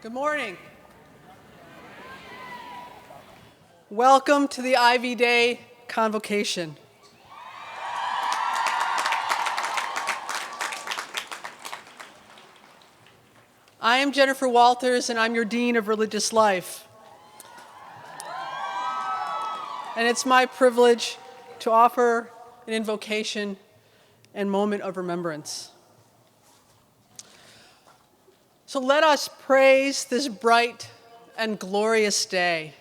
Good morning. Welcome to the Ivy Day Convocation. I am Jennifer Walters, and I'm your Dean of Religious Life. And it's my privilege to offer an invocation and moment of remembrance. So let us praise this bright and glorious day.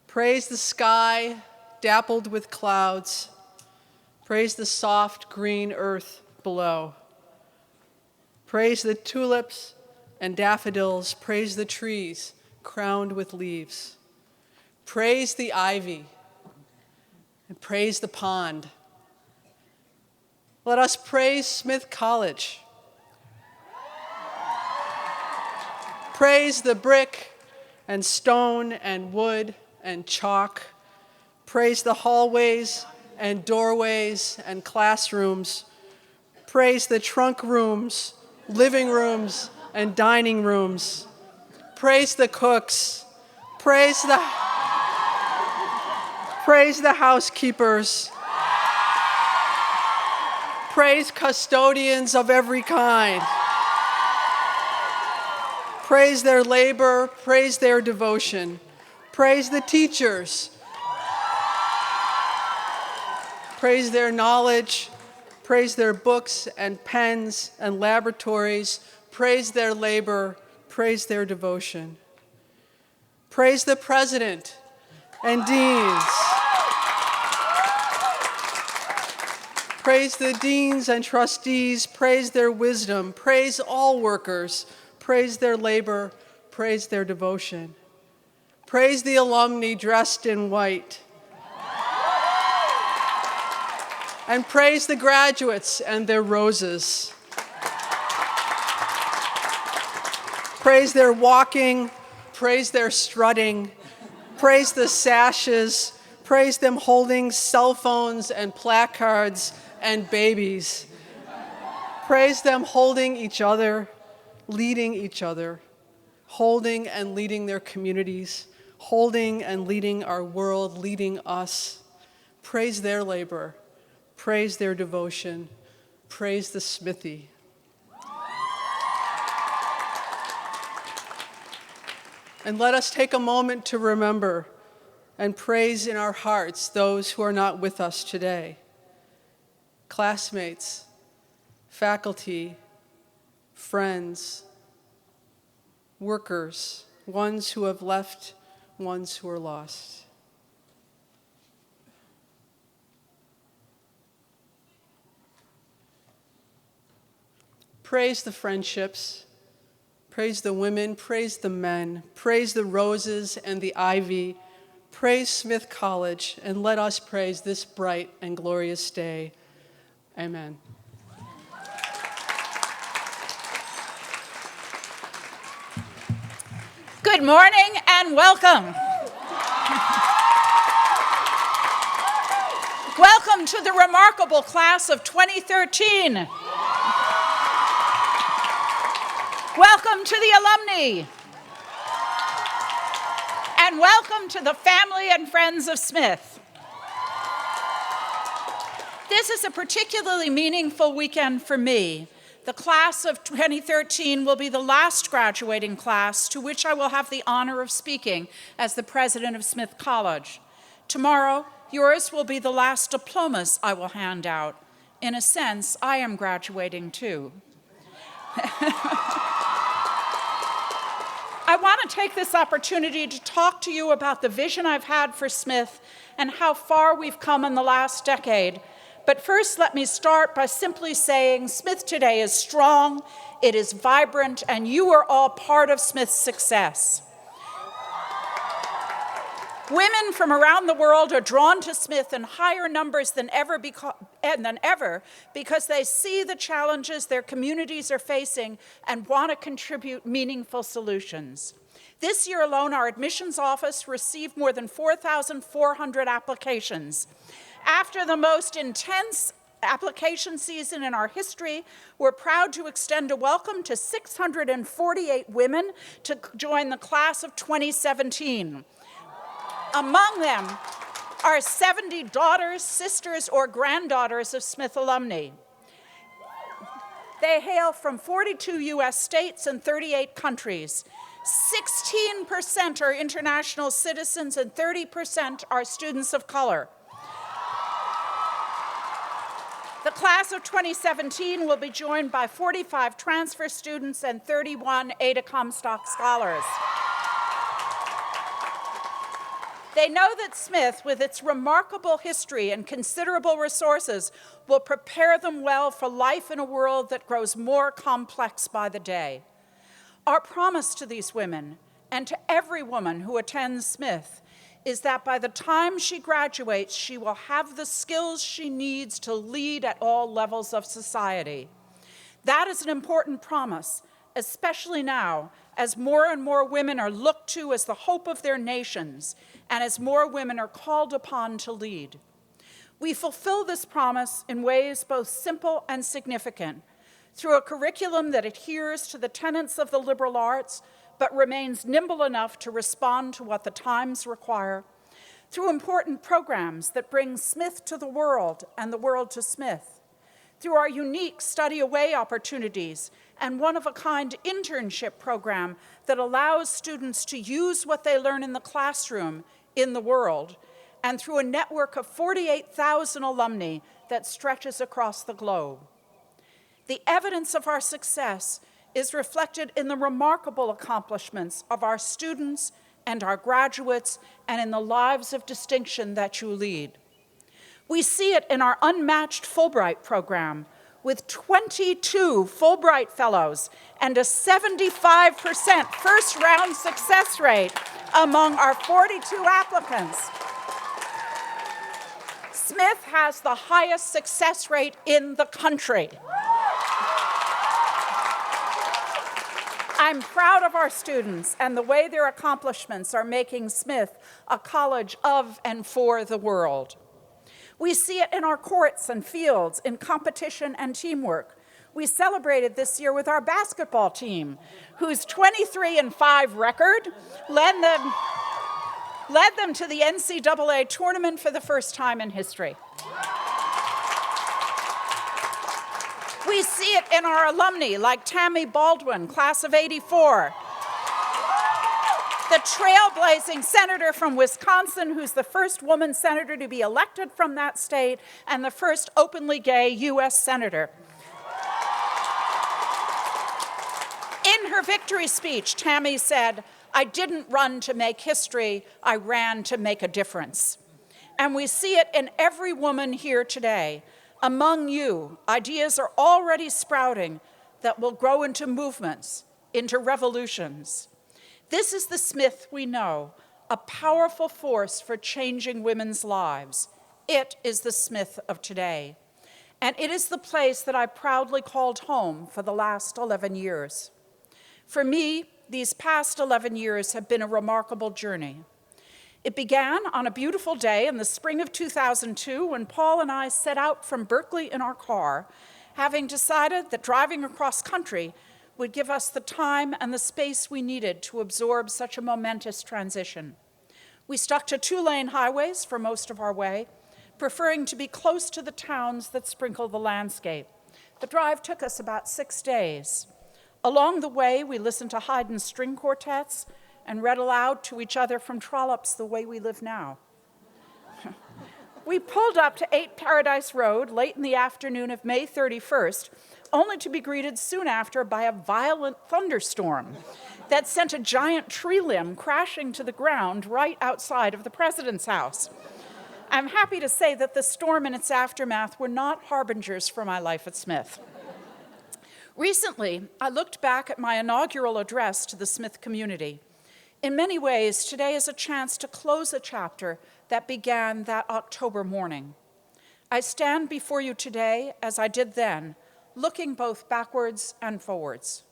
Praise the sky dappled with clouds. Praise the soft green earth below. Praise the tulips and daffodils. Praise the trees crowned with leaves. Praise the ivy and praise the pond. Let us praise Smith College. Praise the brick and stone and wood and chalk. Praise the hallways and doorways and classrooms. Praise the trunk rooms, living rooms, and dining rooms. Praise the cooks. Praise the Praise the housekeepers. Praise custodians of every kind. Praise their labor, praise their devotion. Praise the teachers. Praise their knowledge, praise their books and pens and laboratories. Praise their labor, praise their devotion. Praise the president and deans. Praise the deans and trustees, praise their wisdom, praise all workers, praise their labor, praise their devotion. Praise the alumni dressed in white. And praise the graduates and their roses. Praise their walking, praise their strutting, praise the sashes, praise them holding cell phones and placards and babies. Praise them holding each other, leading each other, holding and leading their communities, holding and leading our world, leading us. Praise their labor, praise their devotion, praise the Smithy. And let us take a moment to remember and praise in our hearts those who are not with us today. Classmates, faculty, friends, workers, ones who have left, ones who are lost. Praise the friendships, praise the women, praise the men, praise the roses and the ivy, praise Smith College, and let us praise this bright and glorious day. Amen. Good morning and welcome. Welcome to the remarkable class of 2013. Welcome to the alumni. And welcome to the family and friends of Smith. This is a particularly meaningful weekend for me. The class of 2013 will be the last graduating class to which I will have the honor of speaking as the president of Smith College. Tomorrow, yours will be the last diplomas I will hand out. In a sense, I am graduating too. I want to take this opportunity to talk to you about the vision I've had for Smith and how far we've come in the last decade. But first, let me start by simply saying Smith today is strong, it is vibrant, and you are all part of Smith's success. Women from around the world are drawn to Smith in higher numbers than ever because they see the challenges their communities are facing and want to contribute meaningful solutions. This year alone, our admissions office received more than 4,400 applications. After the most intense application season in our history, we're proud to extend a welcome to 648 women to join the class of 2017. Among them are 70 daughters, sisters, or granddaughters of Smith alumni. They hail from 42 U.S. states and 38 countries. 16% are international citizens and 30% are students of color. The class of 2017 will be joined by 45 transfer students and 31 Ada Comstock scholars. They know that Smith, with its remarkable history and considerable resources, will prepare them well for life in a world that grows more complex by the day. Our promise to these women, and to every woman who attends Smith, is that by the time she graduates, she will have the skills she needs to lead at all levels of society. That is an important promise, especially now, as more and more women are looked to as the hope of their nations, and as more women are called upon to lead. We fulfill this promise in ways both simple and significant, through a curriculum that adheres to the tenets of the liberal arts, but remains nimble enough to respond to what the times require, through important programs that bring Smith to the world and the world to Smith, through our unique study away opportunities and one-of-a-kind internship program that allows students to use what they learn in the classroom in the world, and through a network of 48,000 alumni that stretches across the globe. The evidence of our success is reflected in the remarkable accomplishments of our students and our graduates and in the lives of distinction that you lead. We see it in our unmatched Fulbright program, with 22 Fulbright Fellows and a 75% first-round success rate among our 42 applicants. Smith has the highest success rate in the country. I'm proud of our students and the way their accomplishments are making Smith a college of and for the world. We see it in our courts and fields, in competition and teamwork. We celebrated this year with our basketball team, whose 23-5 record led them to the NCAA tournament for the first time in history. We see it in our alumni, like Tammy Baldwin, class of '84, the trailblazing senator from Wisconsin, who's the first woman senator to be elected from that state, and the first openly gay U.S. senator. In her victory speech, Tammy said, "I didn't run to make history, I ran to make a difference." And we see it in every woman here today. Among you, ideas are already sprouting that will grow into movements, into revolutions. This is the Smith we know, a powerful force for changing women's lives. It is the Smith of today. And it is the place that I proudly called home for the last 11 years. For me, these past 11 years have been a remarkable journey. It began on a beautiful day in the spring of 2002 when Paul and I set out from Berkeley in our car, having decided that driving across country would give us the time and the space we needed to absorb such a momentous transition. We stuck to 2-lane highways for most of our way, preferring to be close to the towns that sprinkle the landscape. The drive took us about 6 days. Along the way, we listened to Haydn's string quartets and read aloud to each other from Trollope's The Way We Live Now. We pulled up to 8 Paradise Road late in the afternoon of May 31st, only to be greeted soon after by a violent thunderstorm that sent a giant tree limb crashing to the ground right outside of the president's house. I'm happy to say that the storm and its aftermath were not harbingers for my life at Smith. Recently, I looked back at my inaugural address to the Smith community. In many ways, today is a chance to close a chapter that began that October morning. I stand before you today, as I did then, looking both backwards and forwards.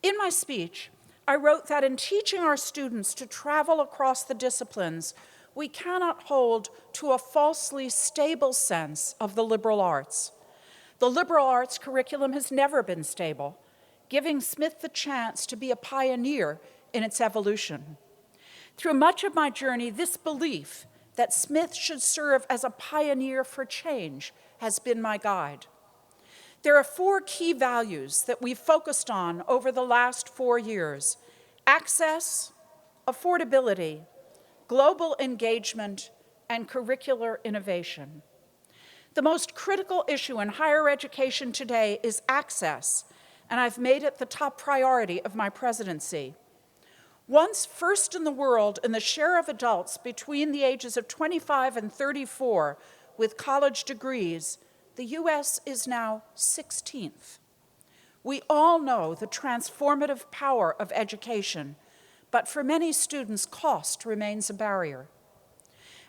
In my speech, I wrote that in teaching our students to travel across the disciplines, we cannot hold to a falsely stable sense of the liberal arts. The liberal arts curriculum has never been stable, giving Smith the chance to be a pioneer in its evolution. Through much of my journey, this belief that Smith should serve as a pioneer for change has been my guide. There are 4 key values that we've focused on over the last 4 years: access, affordability, global engagement, and curricular innovation. The most critical issue in higher education today is access, and I've made it the top priority of my presidency. Once first in the world in the share of adults between the ages of 25 and 34 with college degrees, the U.S. is now 16th. We all know the transformative power of education, but for many students, cost remains a barrier.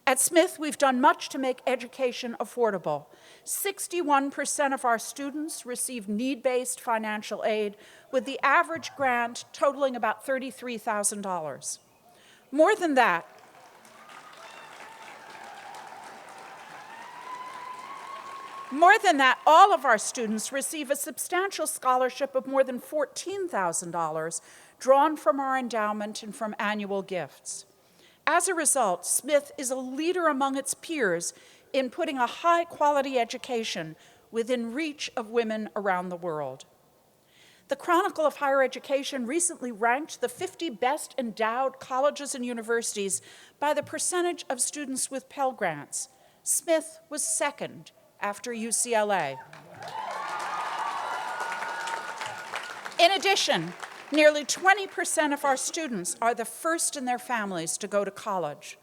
At Smith, we've done much to make education affordable. 61% of our students receive need-based financial aid, with the average grant totaling about $33,000. More than that, all of our students receive a substantial scholarship of more than $14,000 drawn from our endowment and from annual gifts. As a result, Smith is a leader among its peers in putting a high-quality education within reach of women around the world. The Chronicle of Higher Education recently ranked the 50 best endowed colleges and universities by the percentage of students with Pell Grants. Smith was second after UCLA. In addition, nearly 20% of our students are the first in their families to go to college.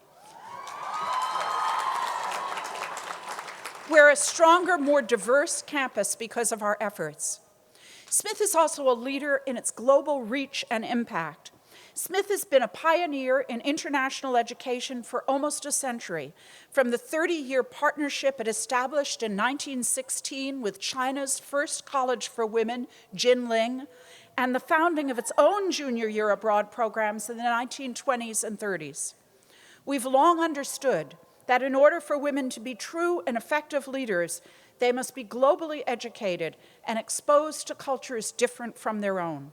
We're a stronger, more diverse campus because of our efforts. Smith is also a leader in its global reach and impact. Smith has been a pioneer in international education for almost a century, from the 30-year partnership it established in 1916 with China's first college for women, Jinling, and the founding of its own junior year abroad programs in the 1920s and 30s. We've long understood that in order for women to be true and effective leaders, they must be globally educated and exposed to cultures different from their own.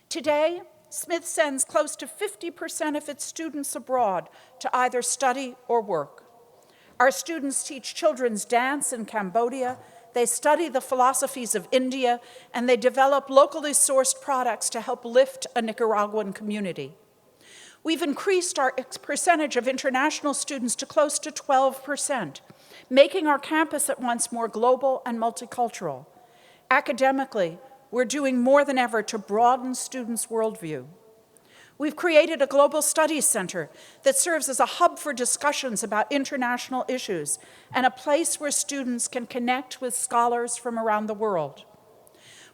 Today, Smith sends close to 50% of its students abroad to either study or work. Our students teach children's dance in Cambodia, they study the philosophies of India, and they develop locally sourced products to help lift a Nicaraguan community. We've increased our percentage of international students to close to 12%, making our campus at once more global and multicultural. Academically, we're doing more than ever to broaden students' worldview. We've created a global studies center that serves as a hub for discussions about international issues and a place where students can connect with scholars from around the world.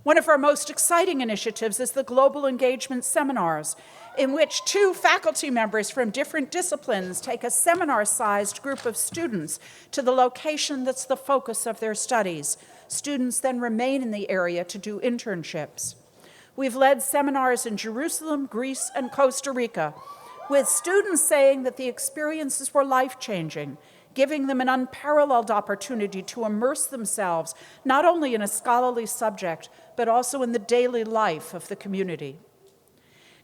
One of our most exciting initiatives is the Global Engagement Seminars, in which 2 faculty members from different disciplines take a seminar-sized group of students to the location that's the focus of their studies. Students then remain in the area to do internships. We've led seminars in Jerusalem, Greece, and Costa Rica, with students saying that the experiences were life-changing, giving them an unparalleled opportunity to immerse themselves not only in a scholarly subject, but also in the daily life of the community.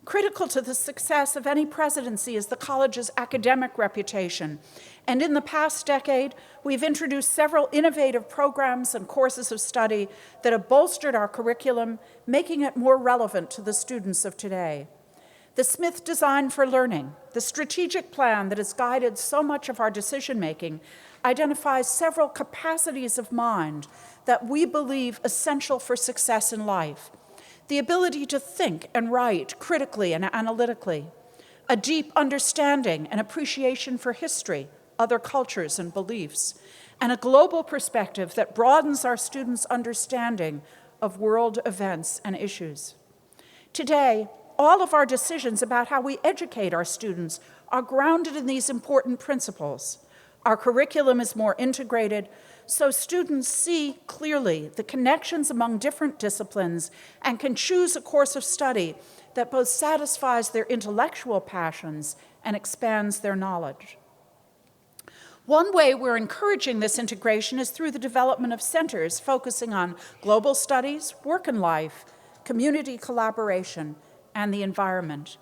Critical to the success of any presidency is the college's academic reputation, and in the past decade, we've introduced several innovative programs and courses of study that have bolstered our curriculum, making it more relevant to the students of today. The Smith Design for Learning, the strategic plan that has guided so much of our decision-making, identifies several capacities of mind that we believe essential for success in life. The ability to think and write critically and analytically, a deep understanding and appreciation for history, other cultures and beliefs, and a global perspective that broadens our students' understanding of world events and issues. Today, all of our decisions about how we educate our students are grounded in these important principles. Our curriculum is more integrated, so students see clearly the connections among different disciplines and can choose a course of study that both satisfies their intellectual passions and expands their knowledge. One way we're encouraging this integration is through the development of centers focusing on global studies, work and life, community collaboration, and the environment.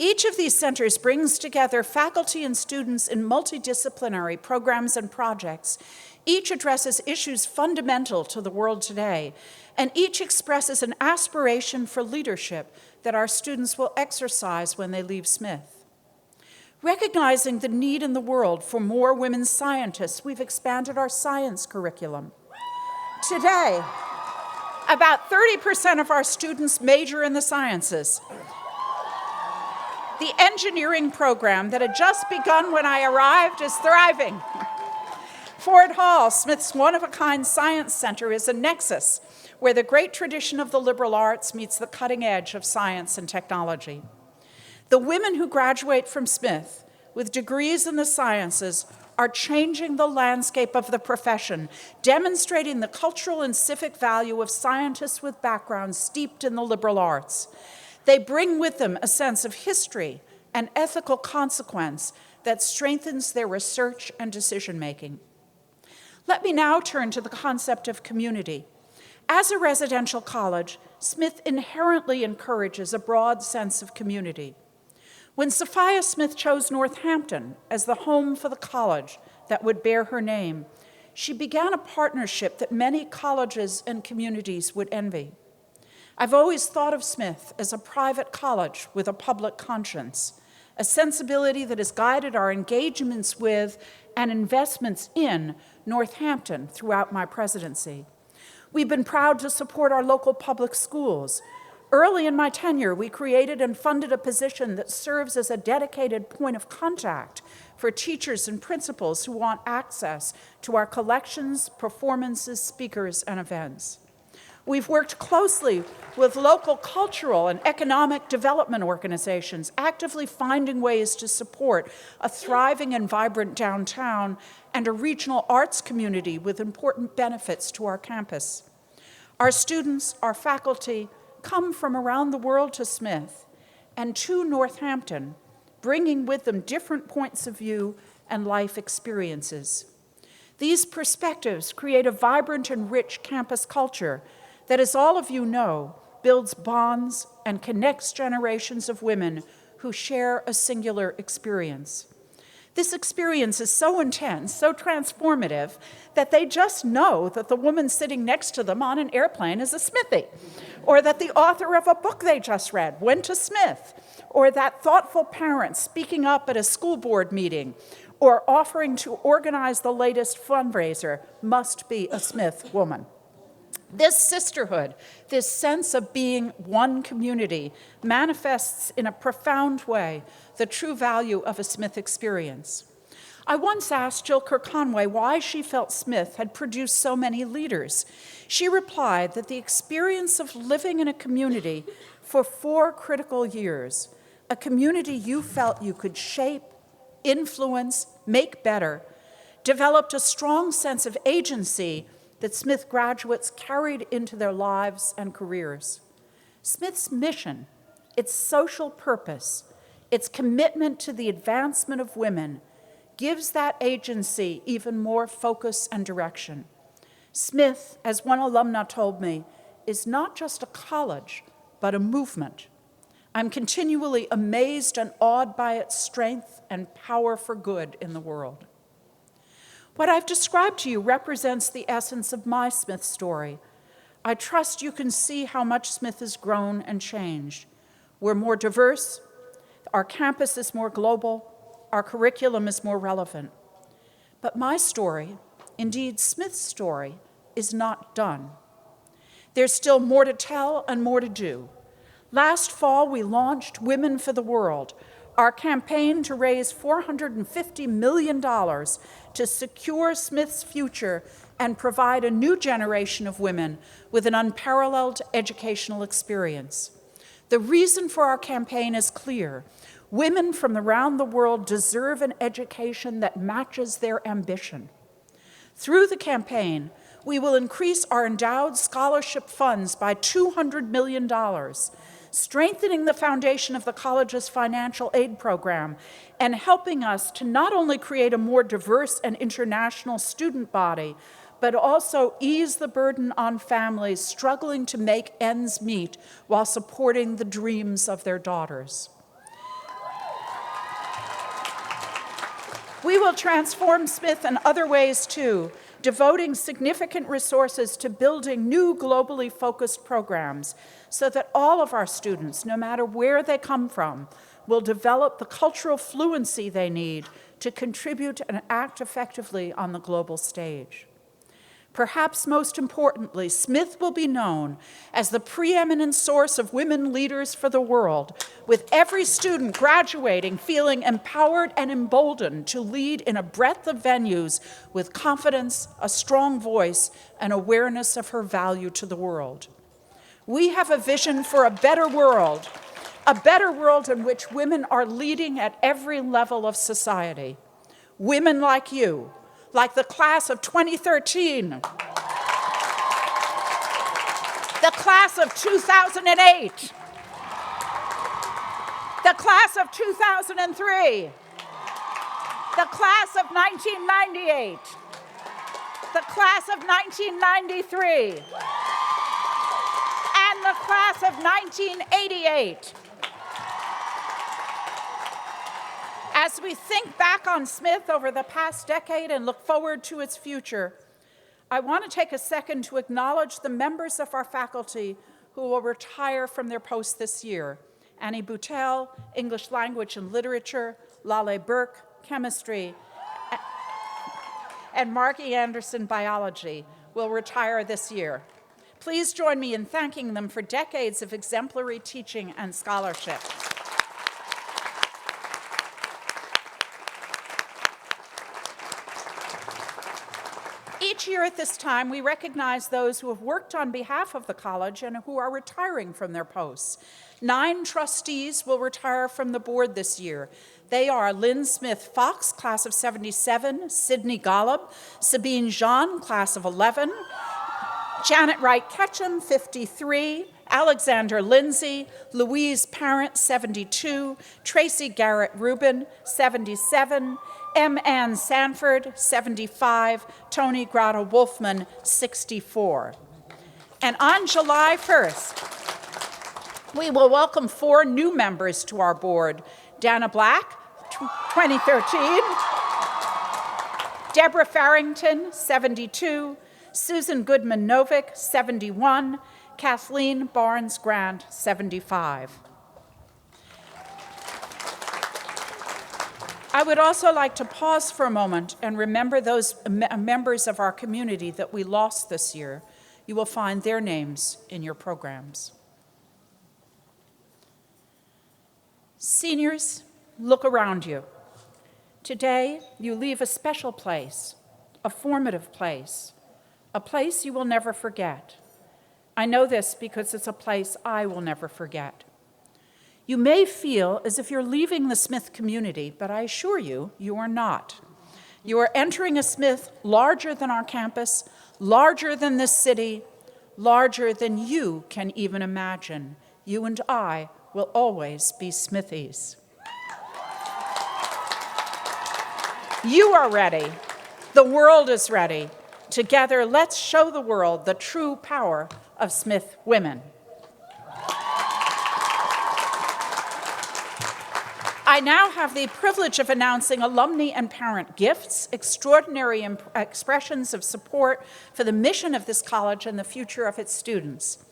Each of these centers brings together faculty and students in multidisciplinary programs and projects. Each addresses issues fundamental to the world today, and each expresses an aspiration for leadership that our students will exercise when they leave Smith. Recognizing the need in the world for more women scientists, we've expanded our science curriculum. Today, about 30% of our students major in the sciences. The engineering program that had just begun when I arrived is thriving. Ford Hall, Smith's one-of-a-kind science center, is a nexus where the great tradition of the liberal arts meets the cutting edge of science and technology. The women who graduate from Smith with degrees in the sciences are changing the landscape of the profession, demonstrating the cultural and civic value of scientists with backgrounds steeped in the liberal arts. They bring with them a sense of history and ethical consequence that strengthens their research and decision-making. Let me now turn to the concept of community. As a residential college, Smith inherently encourages a broad sense of community. When Sophia Smith chose Northampton as the home for the college that would bear her name, she began a partnership that many colleges and communities would envy. I've always thought of Smith as a private college with a public conscience, a sensibility that has guided our engagements with and investments in Northampton throughout my presidency. We've been proud to support our local public schools. Early in my tenure, we created and funded a position that serves as a dedicated point of contact for teachers and principals who want access to our collections, performances, speakers, and events. We've worked closely with local cultural and economic development organizations, actively finding ways to support a thriving and vibrant downtown and a regional arts community with important benefits to our campus. Our students, our faculty, come from around the world to Smith and to Northampton, bringing with them different points of view and life experiences. These perspectives create a vibrant and rich campus culture that, as all of you know, builds bonds and connects generations of women who share a singular experience. This experience is so intense, so transformative, that they just know that the woman sitting next to them on an airplane is a Smithie, or that the author of a book they just read went to Smith, or that thoughtful parent speaking up at a school board meeting, or offering to organize the latest fundraiser must be a Smith woman. This sisterhood, this sense of being one community, manifests in a profound way the true value of a Smith experience. I once asked Jill Kirkconway why she felt Smith had produced so many leaders. She replied that the experience of living in a community for 4 critical years, a community you felt you could shape, influence, make better, developed a strong sense of agency that Smith graduates carried into their lives and careers. Smith's mission, its social purpose, its commitment to the advancement of women gives that agency even more focus and direction. Smith, as one alumna told me, is not just a college, but a movement. I'm continually amazed and awed by its strength and power for good in the world. What I've described to you represents the essence of my Smith story. I trust you can see how much Smith has grown and changed. We're more diverse, our campus is more global, our curriculum is more relevant. But my story, indeed Smith's story, is not done. There's still more to tell and more to do. Last fall, we launched Women for the World, our campaign to raise $450 million to secure Smith's future and provide a new generation of women with an unparalleled educational experience. The reason for our campaign is clear. Women from around the world deserve an education that matches their ambition. Through the campaign, we will increase our endowed scholarship funds by $200 million, strengthening the foundation of the college's financial aid program and helping us to not only create a more diverse and international student body, but also ease the burden on families struggling to make ends meet while supporting the dreams of their daughters. We will transform Smith in other ways too, devoting significant resources to building new globally focused programs so that all of our students, no matter where they come from, will develop the cultural fluency they need to contribute and act effectively on the global stage. Perhaps most importantly, Smith will be known as the preeminent source of women leaders for the world, with every student graduating feeling empowered and emboldened to lead in a breadth of venues with confidence, a strong voice, and awareness of her value to the world. We have a vision for a better world in which women are leading at every level of society. Women like you, like the class of 2013, the class of 2008, the class of 2003, the class of 1998, the class of 1993, and the class of 1988. As we think back on Smith over the past decade and look forward to its future, I want to take a second to acknowledge the members of our faculty who will retire from their posts this year. Annie Boutel, English Language and Literature, Lale Burke, Chemistry, and Margie Anderson, Biology, will retire this year. Please join me in thanking them for decades of exemplary teaching and scholarship. Each year at this time, we recognize those who have worked on behalf of the college and who are retiring from their posts. 9 trustees will retire from the board this year. They are Lynn Smith Fox, class of 77, Sydney Golub, Sabine Jean, class of 11, Janet Wright Ketchum, 53, Alexander Lindsay, Louise Parent, 72, Tracy Garrett Rubin, 77, M. Ann Sanford, 75, Tony Grata Wolfman, 64. And on July 1st, we will welcome 4 new members to our board. Dana Black, 2013, Deborah Farrington, 72, Susan Goodman Novick, 71, Kathleen Barnes Grant, 75. I would also like to pause for a moment and remember those members of our community that we lost this year. You will find their names in your programs. Seniors, look around you. Today, you leave a special place, a formative place, a place you will never forget. I know this because it's a place I will never forget. You may feel as if you're leaving the Smith community, but I assure you, you are not. You are entering a Smith larger than our campus, larger than this city, larger than you can even imagine. You and I will always be Smithies. You are ready. The world is ready. Together, let's show the world the true power of Smith women. I now have the privilege of announcing alumni and parent gifts, extraordinary expressions of support for the mission of this college and the future of its students.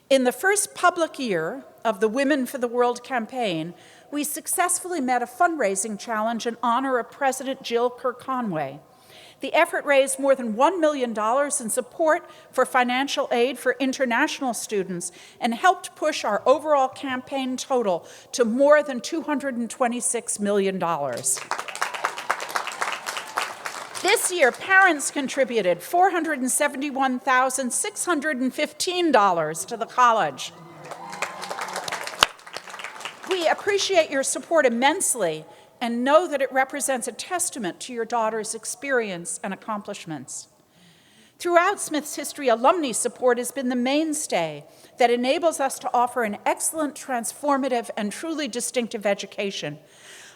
In the first public year of the Women for the World campaign, we successfully met a fundraising challenge in honor of President Jill Kerr-Conway. The effort raised more than $1 million in support for financial aid for international students and helped push our overall campaign total to more than $226 million. This year, parents contributed $471,615 to the college. We appreciate your support immensely and know that it represents a testament to your daughter's experience and accomplishments. Throughout Smith's history, alumni support has been the mainstay that enables us to offer an excellent, transformative, and truly distinctive education.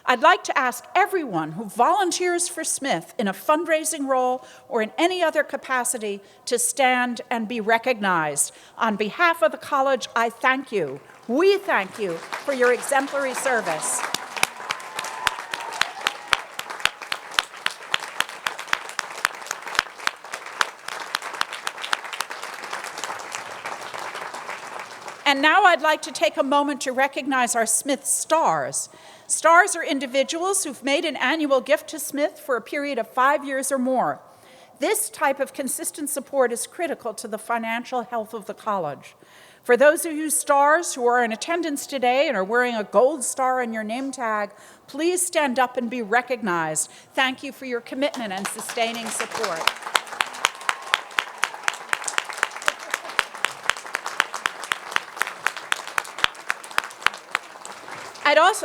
I'd like to ask everyone who volunteers for Smith in a fundraising role or in any other capacity to stand and be recognized. On behalf of the college, I thank you. We thank you for your exemplary service. And now I'd like to take a moment to recognize our Smith Stars. Stars are individuals who've made an annual gift to Smith for a period of 5 years or more. This type of consistent support is critical to the financial health of the college. For those of you stars who are in attendance today and are wearing a gold star on your name tag, please stand up and be recognized. Thank you for your commitment and sustaining support.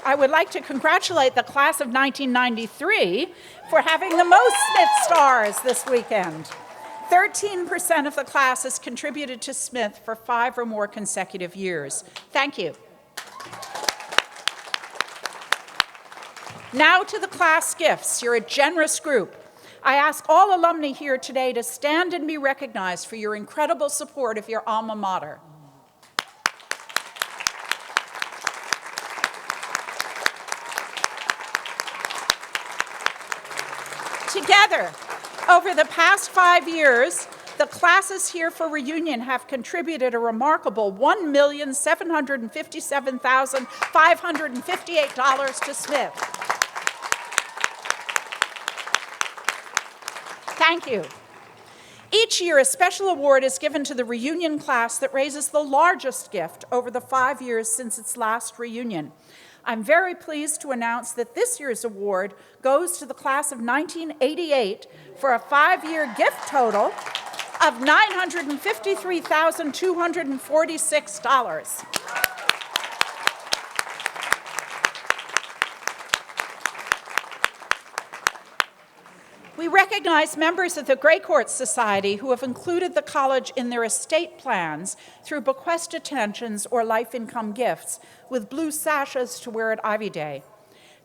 I would like to congratulate the class of 1993 for having the most Smith Stars this weekend. 13% of the class has contributed to Smith for 5 or more consecutive years. Thank you. Now to the class gifts. You're a generous group. I ask all alumni here today to stand and be recognized for your incredible support of your alma mater. Together, over the past 5 years, the classes here for reunion have contributed a remarkable $1,757,558 to Smith. Thank you. Each year, a special award is given to the reunion class that raises the largest gift over the 5 years since its last reunion. I'm very pleased to announce that this year's award goes to the class of 1988 for a 5-year gift total of $953,246. We recognize members of the Grey Court Society who have included the college in their estate plans through bequest attentions or life income gifts, with blue sashes to wear at Ivy Day.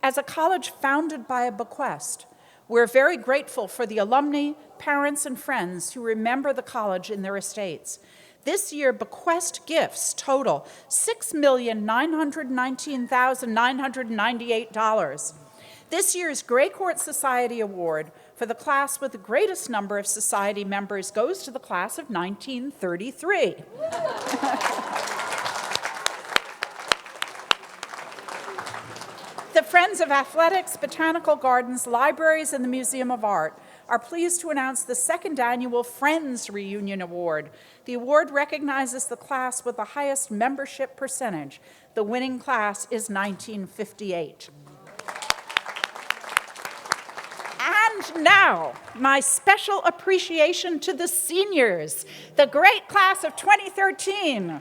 As a college founded by a bequest, we're very grateful for the alumni, parents, and friends who remember the college in their estates. This year, bequest gifts total $6,919,998. This year's Grey Court Society Award for the class with the greatest number of society members goes to the class of 1933. The Friends of Athletics, Botanical Gardens, Libraries, and the Museum of Art are pleased to announce the second annual Friends Reunion Award. The award recognizes the class with the highest membership percentage. The winning class is 1958. And now, my special appreciation to the seniors, the great class of 2013.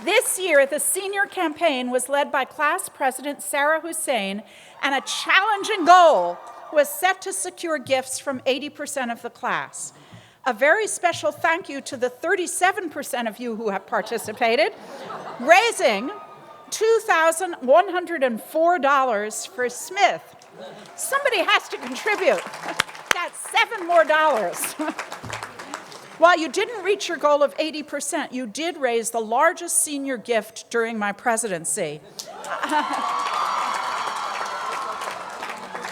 This year, the senior campaign was led by class president Sarah Hussein, and a challenging goal was set to secure gifts from 80% of the class. A very special thank you to the 37% of you who have participated, raising $2,104 for Smith. Somebody has to contribute. That's $7 more. While you didn't reach your goal of 80%, you did raise the largest senior gift during my presidency.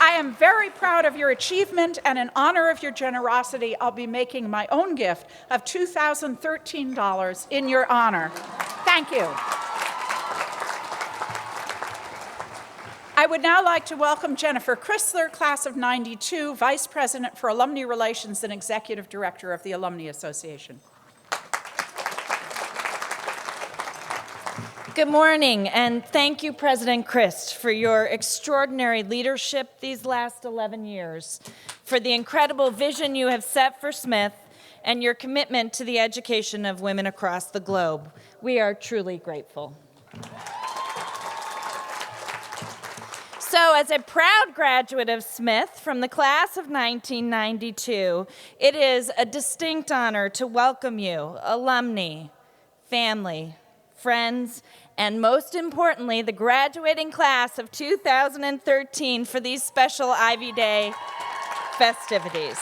I am very proud of your achievement, and in honor of your generosity, I'll be making my own gift of $2,013 in your honor. Thank you. I would now like to welcome Jennifer Chrysler, class of 92, Vice President for Alumni Relations and Executive Director of the Alumni Association. Good morning, and thank you, President Christ, for your extraordinary leadership these last 11 years, for the incredible vision you have set for Smith, and your commitment to the education of women across the globe. We are truly grateful. So, as a proud graduate of Smith from the class of 1992, it is a distinct honor to welcome you, alumni, family, friends, and most importantly, the graduating class of 2013 for these special Ivy Day festivities.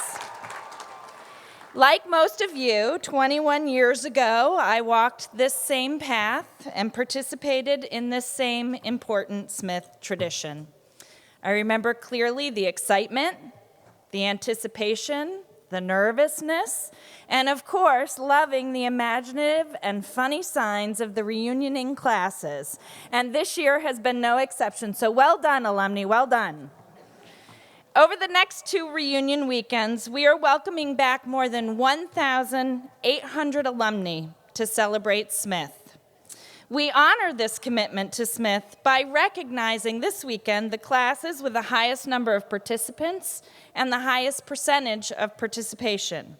Like most of you, 21 years ago, I walked this same path and participated in this same important Smith tradition. I remember clearly the excitement, the anticipation, the nervousness, and of course, loving the imaginative and funny signs of the reunioning classes. And this year has been no exception, so well done, alumni, well done. Over the next 2 reunion weekends, we are welcoming back more than 1,800 alumni to celebrate Smith. We honor this commitment to Smith by recognizing this weekend the classes with the highest number of participants and the highest percentage of participation.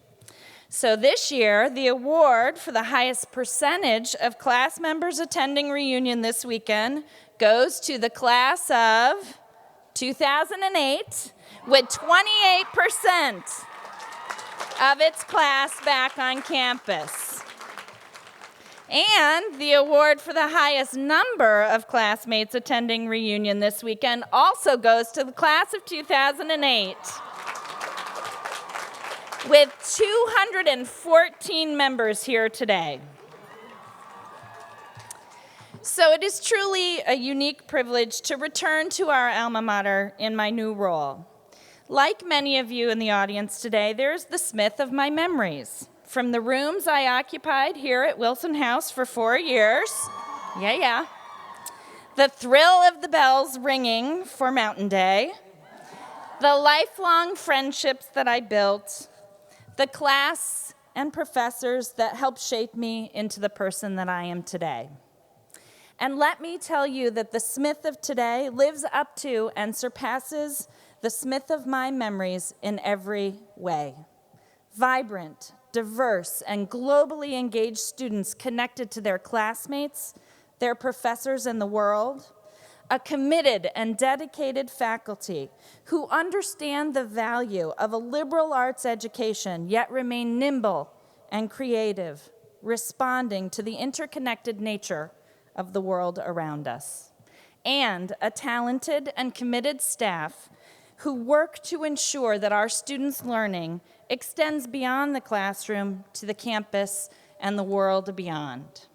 So this year, the award for the highest percentage of class members attending reunion this weekend goes to the class of 2008, with 28% of its class back on campus. And the award for the highest number of classmates attending reunion this weekend also goes to the class of 2008, with 214 members here today. So it is truly a unique privilege to return to our alma mater in my new role. Like many of you in the audience today, there's the Smith of my memories. From the rooms I occupied here at Wilson House for 4 years, the thrill of the bells ringing for Mountain Day, the lifelong friendships that I built, the class and professors that helped shape me into the person that I am today. And let me tell you that the Smith of today lives up to and surpasses the Smith of my memories in every way. Vibrant, diverse, and globally engaged students connected to their classmates, their professors, and the world. A committed and dedicated faculty who understand the value of a liberal arts education, yet remain nimble and creative, responding to the interconnected nature of the world around us. And a talented and committed staff who work to ensure that our students' learning extends beyond the classroom to the campus and the world beyond.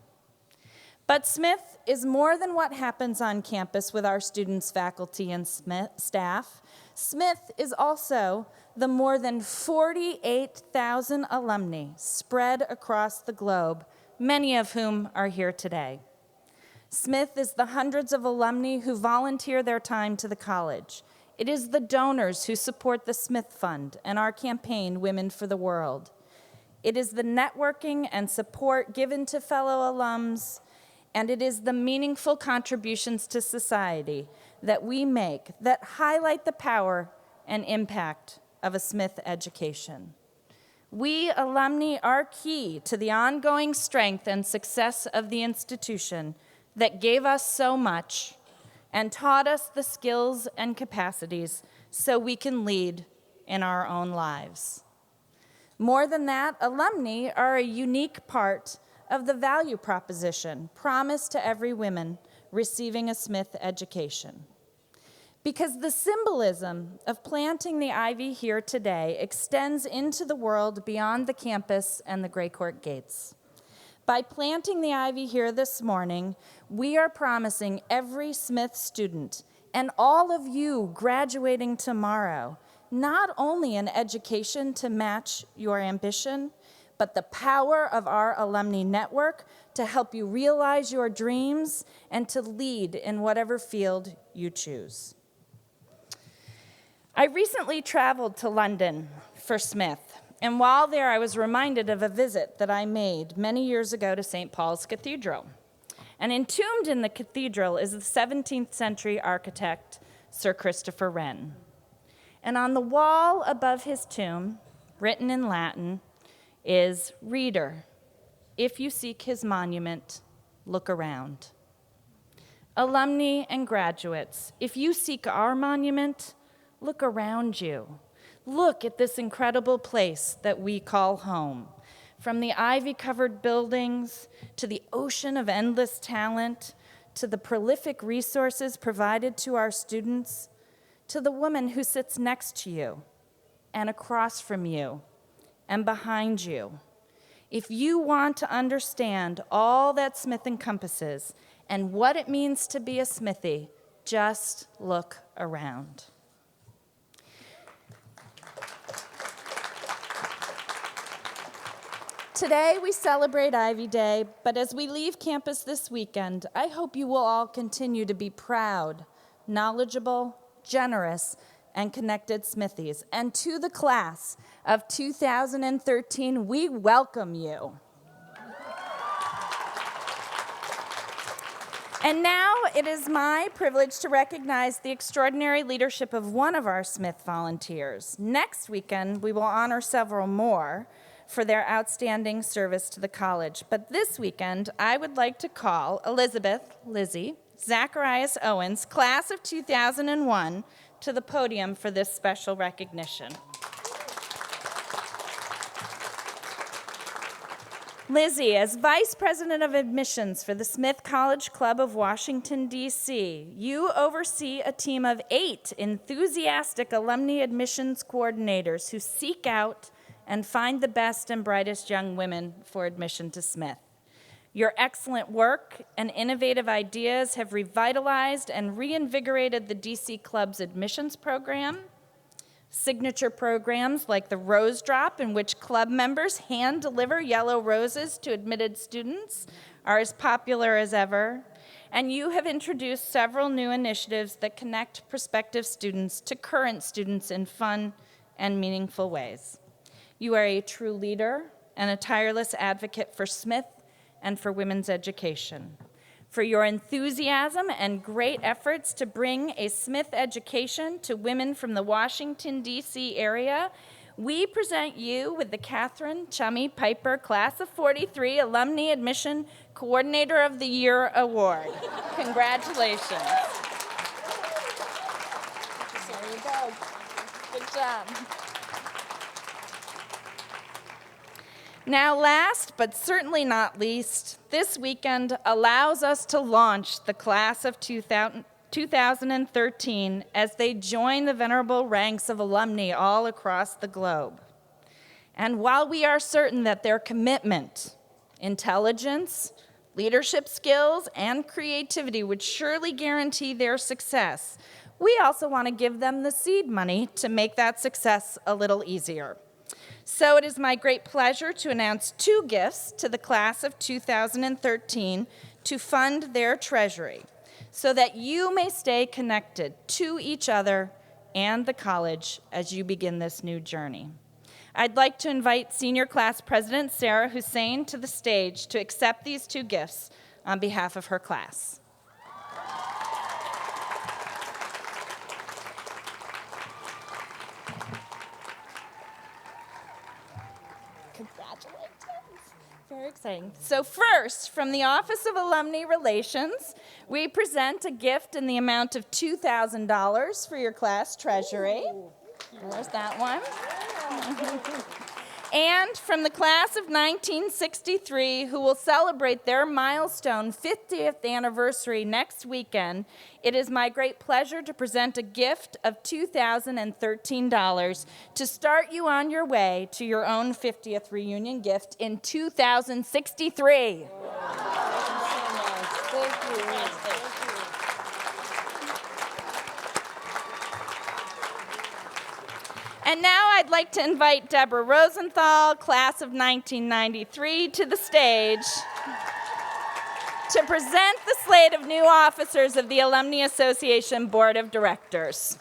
But Smith is more than what happens on campus with our students, faculty, and staff. Smith is also the more than 48,000 alumni spread across the globe, many of whom are here today. Smith is the hundreds of alumni who volunteer their time to the college. It is the donors who support the Smith Fund and our campaign, Women for the World. It is the networking and support given to fellow alums, and it is the meaningful contributions to society that we make that highlight the power and impact of a Smith education. We alumni are key to the ongoing strength and success of the institution that gave us so much and taught us the skills and capacities so we can lead in our own lives. More than that, alumni are a unique part of the value proposition promised to every woman receiving a Smith education. Because the symbolism of planting the ivy here today extends into the world beyond the campus and the Gray Court gates. By planting the ivy here this morning, we are promising every Smith student and all of you graduating tomorrow not only an education to match your ambition, but the power of our alumni network to help you realize your dreams and to lead in whatever field you choose. I recently traveled to London for Smith. And while there, I was reminded of a visit that I made many years ago to St. Paul's Cathedral. And entombed in the cathedral is the 17th century architect, Sir Christopher Wren. And on the wall above his tomb, written in Latin, is, "Reader, if you seek his monument, look around." Alumni and graduates, if you seek our monument, look around you. Look at this incredible place that we call home. From the ivy-covered buildings, to the ocean of endless talent, to the prolific resources provided to our students, to the woman who sits next to you, and across from you, and behind you. If you want to understand all that Smith encompasses and what it means to be a Smithy, just look around. Today, we celebrate Ivy Day, but as we leave campus this weekend, I hope you will all continue to be proud, knowledgeable, generous, and connected Smithies. And to the class of 2013, we welcome you. And now it is my privilege to recognize the extraordinary leadership of one of our Smith volunteers. Next weekend, we will honor several more for their outstanding service to the college. But this weekend, I would like to call Elizabeth, Lizzie, Zacharias Owens, class of 2001, to the podium for this special recognition. Lizzie, as Vice President of Admissions for the Smith College Club of Washington, D.C., you oversee a team of 8 enthusiastic alumni admissions coordinators who seek out and find the best and brightest young women for admission to Smith. Your excellent work and innovative ideas have revitalized and reinvigorated the DC Club's admissions program. Signature programs like the Rose Drop, in which club members hand deliver yellow roses to admitted students, are as popular as ever. And you have introduced several new initiatives that connect prospective students to current students in fun and meaningful ways. You are a true leader and a tireless advocate for Smith and for women's education. For your enthusiasm and great efforts to bring a Smith education to women from the Washington, D.C. area, we present you with the Catherine Chummy Piper Class of 43 Alumni Admission Coordinator of the Year Award. Congratulations. There you go. Good job. Now, last but certainly not least, this weekend allows us to launch the class of 2013 as they join the venerable ranks of alumni all across the globe. And while we are certain that their commitment, intelligence, leadership skills, and creativity would surely guarantee their success, we also want to give them the seed money to make that success a little easier. So it is my great pleasure to announce 2 gifts to the class of 2013 to fund their treasury, so that you may stay connected to each other and the college as you begin this new journey. I'd like to invite Senior Class President Sarah Hussein to the stage to accept these 2 gifts on behalf of her class. Very exciting. So first, from the Office of Alumni Relations, we present a gift in the amount of $2,000 for your class treasury. There's that one. And from the class of 1963, who will celebrate their milestone 50th anniversary next weekend, it is my great pleasure to present a gift of $2,013 to start you on your way to your own 50th reunion gift in 2063. Thank you. And now I'd like to invite Deborah Rosenthal, class of 1993, to the stage to present the slate of new officers of the Alumni Association Board of Directors.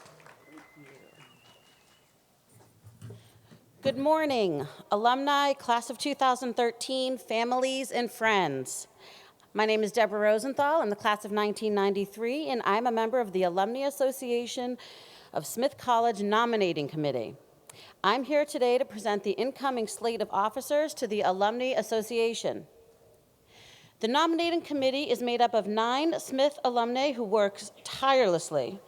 Good morning, alumni, class of 2013, families, and friends. My name is Deborah Rosenthal. I'm the class of 1993, and I'm a member of the Alumni Association of Smith College Nominating Committee. I'm here today to present the incoming slate of officers to the Alumni Association. The nominating committee is made up of 9 Smith alumni who work tirelessly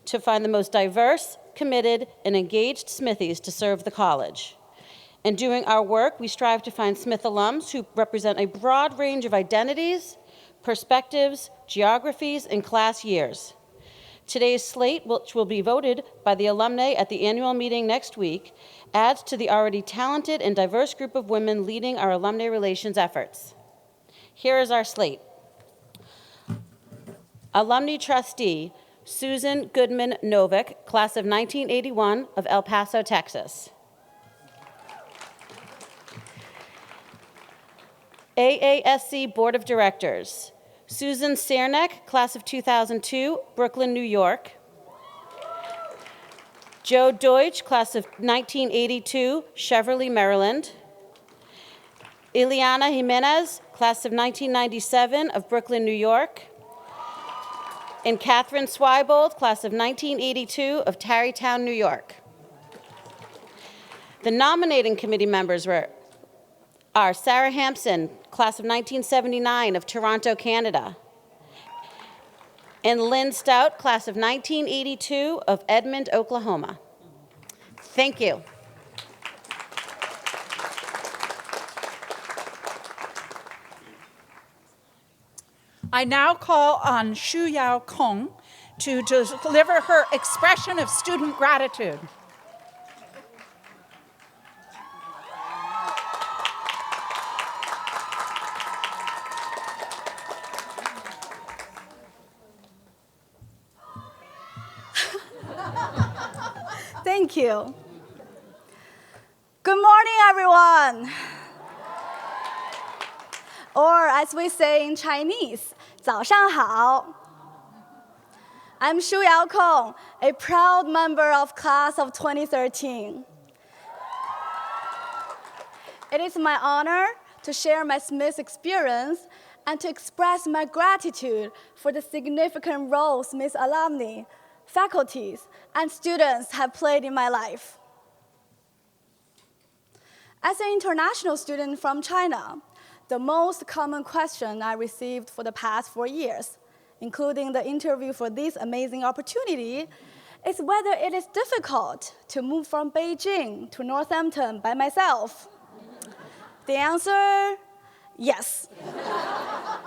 to find the most diverse, committed, and engaged Smithies to serve the college. In doing our work, we strive to find Smith alums who represent a broad range of identities, perspectives, geographies, and class years. Today's slate, which will be voted by the alumni at the annual meeting next week, adds to the already talented and diverse group of women leading our alumni relations efforts. Here is our slate. Alumni trustee, Susan Goodman Novick, class of 1981 of El Paso, Texas. AASC Board of Directors, Susan Cernak, class of 2002, Brooklyn, New York. Joe Deutsch, class of 1982, Cheverly, Maryland. Ileana Jimenez, class of 1997 of Brooklyn, New York. And Catherine Swybold, class of 1982 of Tarrytown, New York. The nominating committee members are Sarah Hampson, class of 1979 of Toronto, Canada. And Lynn Stout, class of 1982 of Edmond, Oklahoma. Thank you. I now call on Shu Yao Kong to deliver her expression of student gratitude. Thank you. Good morning, everyone. Or as we say in Chinese, 早上好. I'm Xu Yaokong, a proud member of class of 2013. It is my honor to share my Smith experience and to express my gratitude for the significant role Smith alumni, faculties, and students have played in my life. As an international student from China, the most common question I received for the past 4 years, including the interview for this amazing opportunity, is whether it is difficult to move from Beijing to Northampton by myself. The answer, yes.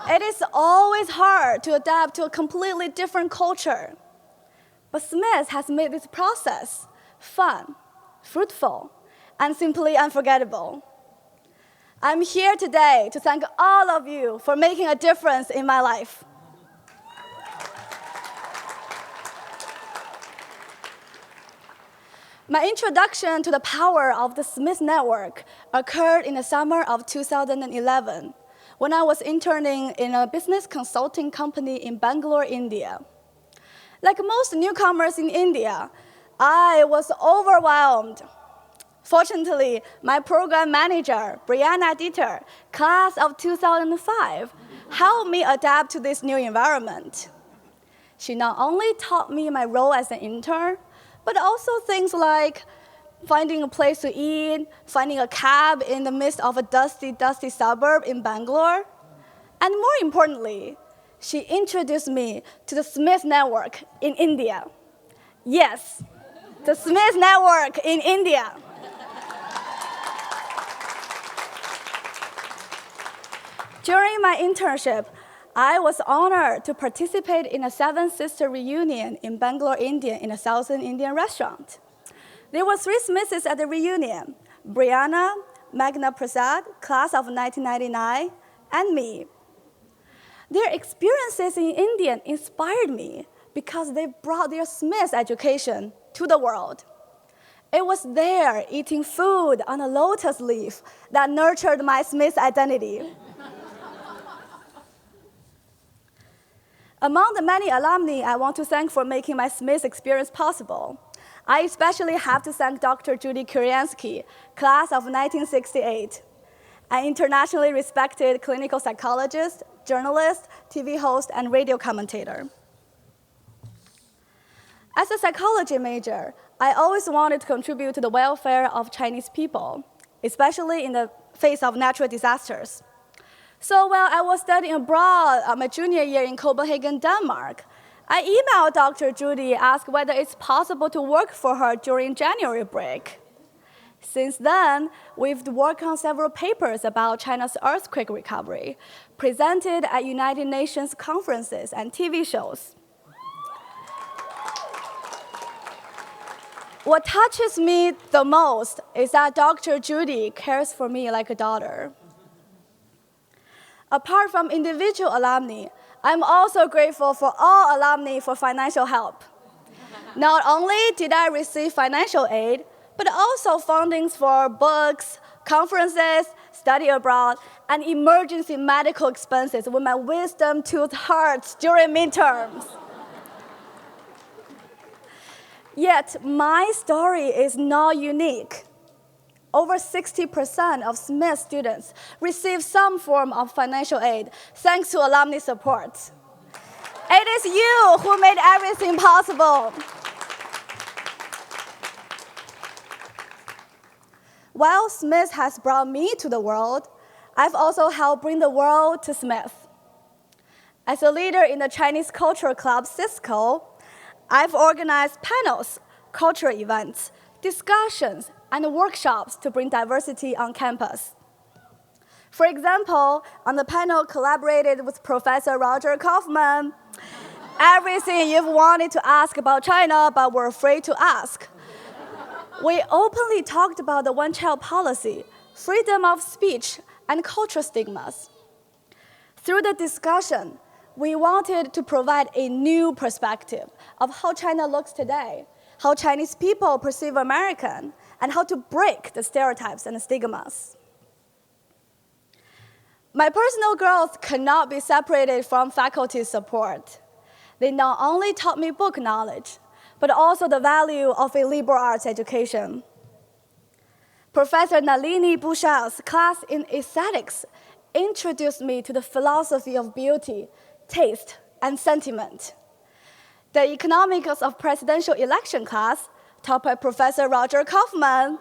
It is always hard to adapt to a completely different culture. But Smith has made this process fun, fruitful, and simply unforgettable. I'm here today to thank all of you for making a difference in my life. My introduction to the power of the Smith Network occurred in the summer of 2011 when I was interning in a business consulting company in Bangalore, India. Like most newcomers in India, I was overwhelmed. Fortunately, my program manager, Brianna Dieter, class of 2005, helped me adapt to this new environment. She not only taught me my role as an intern, but also things like finding a place to eat, finding a cab in the midst of a dusty suburb in Bangalore. And more importantly, she introduced me to the Smith Network in India. Yes, the Smith Network in India. During my internship, I was honored to participate in a Seven Sister reunion in Bangalore, India, in a Southern Indian restaurant. There were 3 Smiths at the reunion: Brianna, Magna Prasad, class of 1999, and me. Their experiences in India inspired me because they brought their Smith education to the world. It was there, eating food on a lotus leaf, that nurtured my Smith identity. Among the many alumni I want to thank for making my Smith experience possible, I especially have to thank Dr. Judy Kuriansky, class of 1968, an internationally respected clinical psychologist, journalist, TV host, and radio commentator. As a psychology major, I always wanted to contribute to the welfare of Chinese people, especially in the face of natural disasters. So while I was studying abroad my junior year in Copenhagen, Denmark, I emailed Dr. Judy, asked whether it's possible to work for her during January break. Since then, we've worked on several papers about China's earthquake recovery, presented at United Nations conferences and TV shows. What touches me the most is that Dr. Judy cares for me like a daughter. Apart from individual alumni, I'm also grateful for all alumni for financial help. Not only did I receive financial aid, but also fundings for books, conferences, study abroad, and emergency medical expenses when my wisdom tooth hurts during midterms. Yet, my story is not unique. Over 60% of Smith students receive some form of financial aid thanks to alumni support. It is you who made everything possible. While Smith has brought me to the world, I've also helped bring the world to Smith. As a leader in the Chinese Cultural Club, Cisco, I've organized panels, cultural events, discussions, and workshops to bring diversity on campus. For example, on the panel collaborated with Professor Roger Kaufman, everything you've wanted to ask about China but were afraid to ask. We openly talked about the one-child policy, freedom of speech, and cultural stigmas. Through the discussion, we wanted to provide a new perspective of how China looks today, how Chinese people perceive American, and how to break the stereotypes and the stigmas. My personal growth cannot be separated from faculty support. They not only taught me book knowledge, but also the value of a liberal arts education. Professor Nalini Bhushal's class in aesthetics introduced me to the philosophy of beauty, taste, and sentiment. The economics of presidential election class, taught by Professor Roger Kaufman,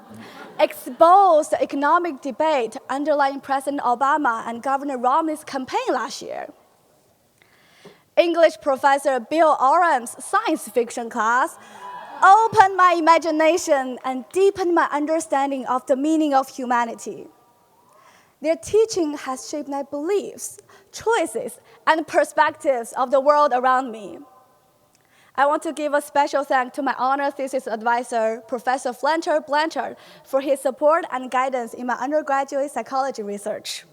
exposed the economic debate underlying President Obama and Governor Romney's campaign last year. English professor Bill Oram's science fiction class opened my imagination and deepened my understanding of the meaning of humanity. Their teaching has shaped my beliefs, choices, and perspectives of the world around me. I want to give a special thanks to my honor thesis advisor, Professor Fletcher Blanchard, for his support and guidance in my undergraduate psychology research.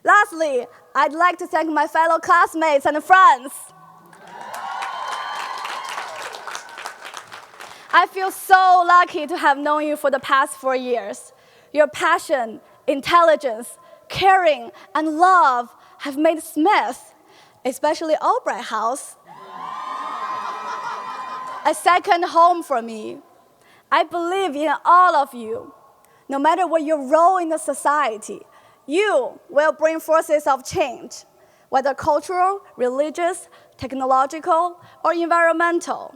Lastly, I'd like to thank my fellow classmates and friends. I feel so lucky to have known you for the past 4 years. Your passion, intelligence, caring, and love have made Smith, especially Albright House, a second home for me. I believe in all of you. No matter what your role in the society, you will bring forces of change, whether cultural, religious, technological, or environmental.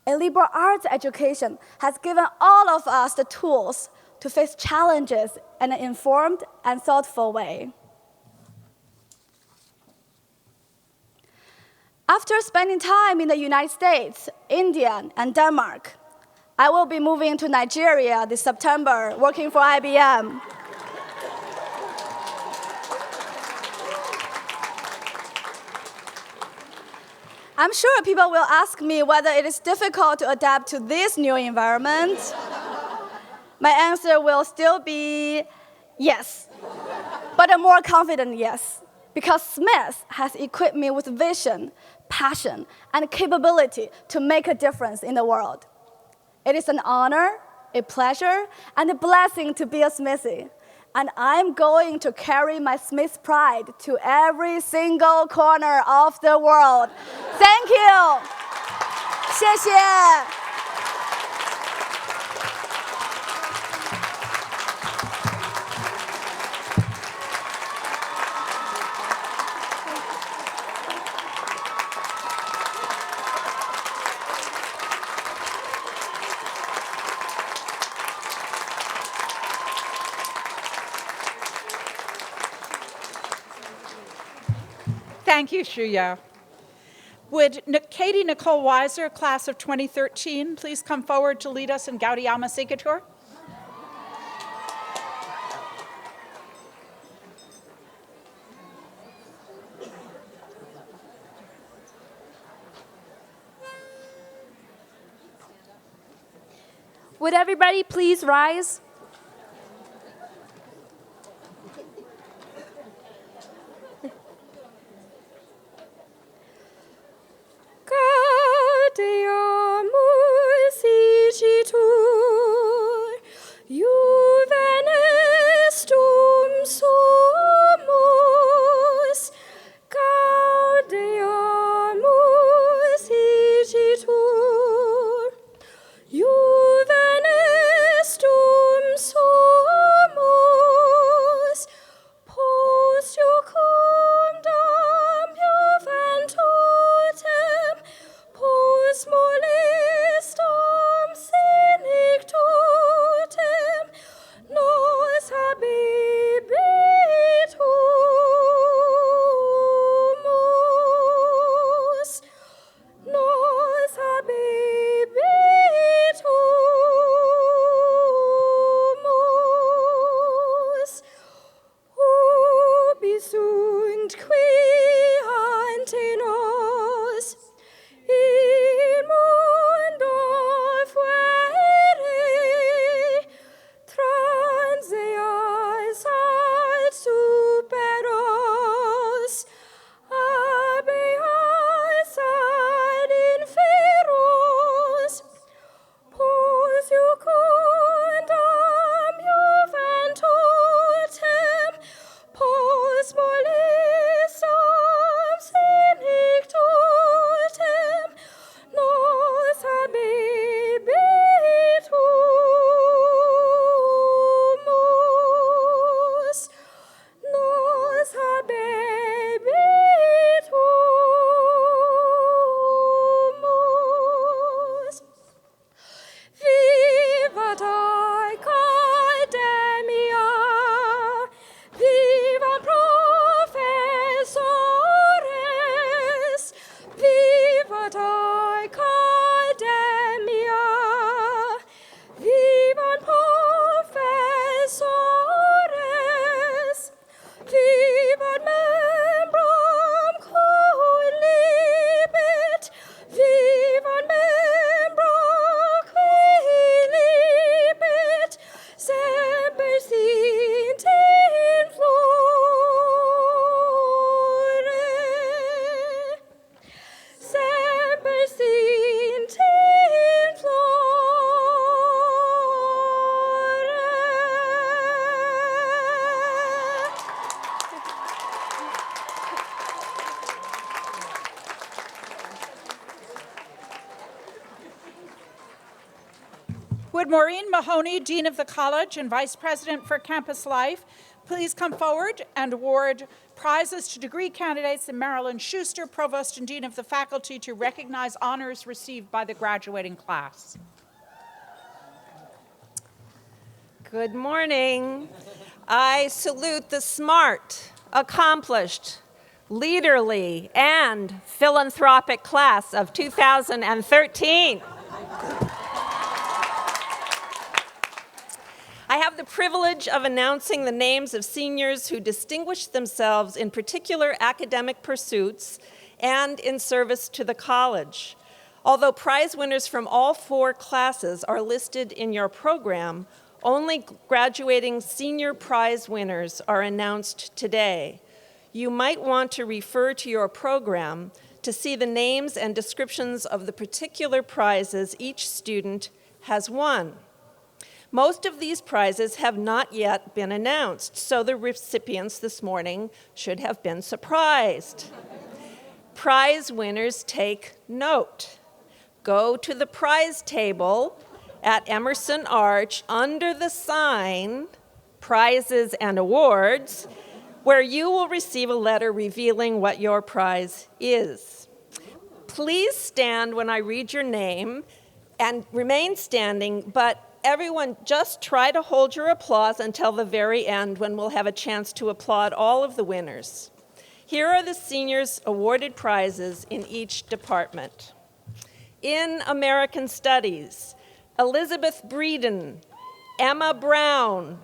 A liberal arts education has given all of us the tools to face challenges in an informed and thoughtful way. After spending time in the United States, India, and Denmark, I will be moving to Nigeria this September, working for IBM. I'm sure people will ask me whether it is difficult to adapt to this new environment. My answer will still be yes, but a more confident yes, because Smith has equipped me with vision, passion, and capability to make a difference in the world. It is an honor, a pleasure, and a blessing to be a Smithie. And I'm going to carry my Smith pride to every single corner of the world. Thank you. 谢谢. Thank you, Shuya. Would Katie Nicole Weiser, class of 2013, please come forward to lead us in Gaudiyama Signature? Would everybody please rise? Gaudeamus igitur, juvenestum sumus. Gaudeamus igitur, juvenestum sumus. Post jucundam juventutem, post molestam senectutem, nos habebitumus, nos habebitumus. Ubi sunt qui ante nos, in Would Maureen Mahoney, Dean of the College and Vice President for Campus Life, please come forward and award prizes to degree candidates, and Marilyn Schuster, Provost and Dean of the Faculty, to recognize honors received by the graduating class. Good morning. I salute the smart, accomplished, leaderly, and philanthropic class of 2013. I have the privilege of announcing the names of seniors who distinguished themselves in particular academic pursuits and in service to the college. Although prize winners from all 4 classes are listed in your program, only graduating senior prize winners are announced today. You might want to refer to your program to see the names and descriptions of the particular prizes each student has won. Most of these prizes have not yet been announced, so the recipients this morning should have been surprised. Prize winners take note. Go to the prize table at Emerson Arch under the sign, Prizes and Awards, where you will receive a letter revealing what your prize is. Please stand when I read your name and remain standing, but everyone, just try to hold your applause until the very end when we'll have a chance to applaud all of the winners. Here are the seniors awarded prizes in each department. In American Studies, Elizabeth Breeden, Emma Brown,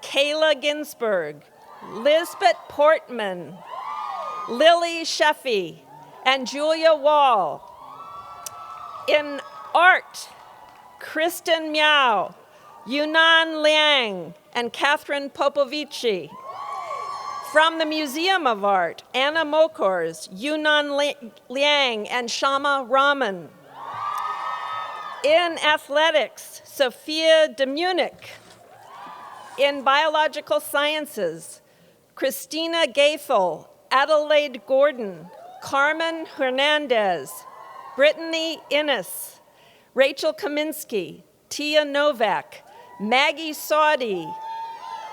Kayla Ginsberg, Lisbeth Portman, Lily Sheffy, and Julia Wall. In Art, Kristen Miao, Yunnan Liang, and Catherine Popovici. From the Museum of Art, Anna Mokors, Yunnan Liang, and Shama Raman. In athletics, Sophia Demunich. In biological sciences, Christina Gaethel, Adelaide Gordon, Carmen Hernandez, Brittany Innes, Rachel Kaminsky, Tia Novak, Maggie Saudi,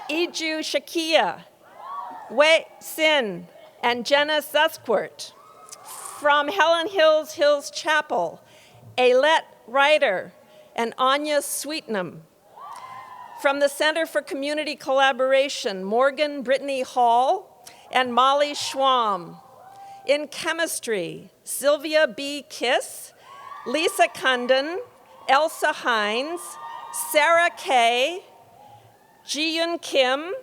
Iju Shakia, Wei Sin, and Jenna Susquirt. From Helen Hills Chapel, Ailette Ryder and Anya Sweetnam. From the Center for Community Collaboration, Morgan Brittany Hall and Molly Schwam. In chemistry, Sylvia B. Kiss, Lisa Kundin, Elsa Hines, Sarah Kay, Ji-Yun Kim,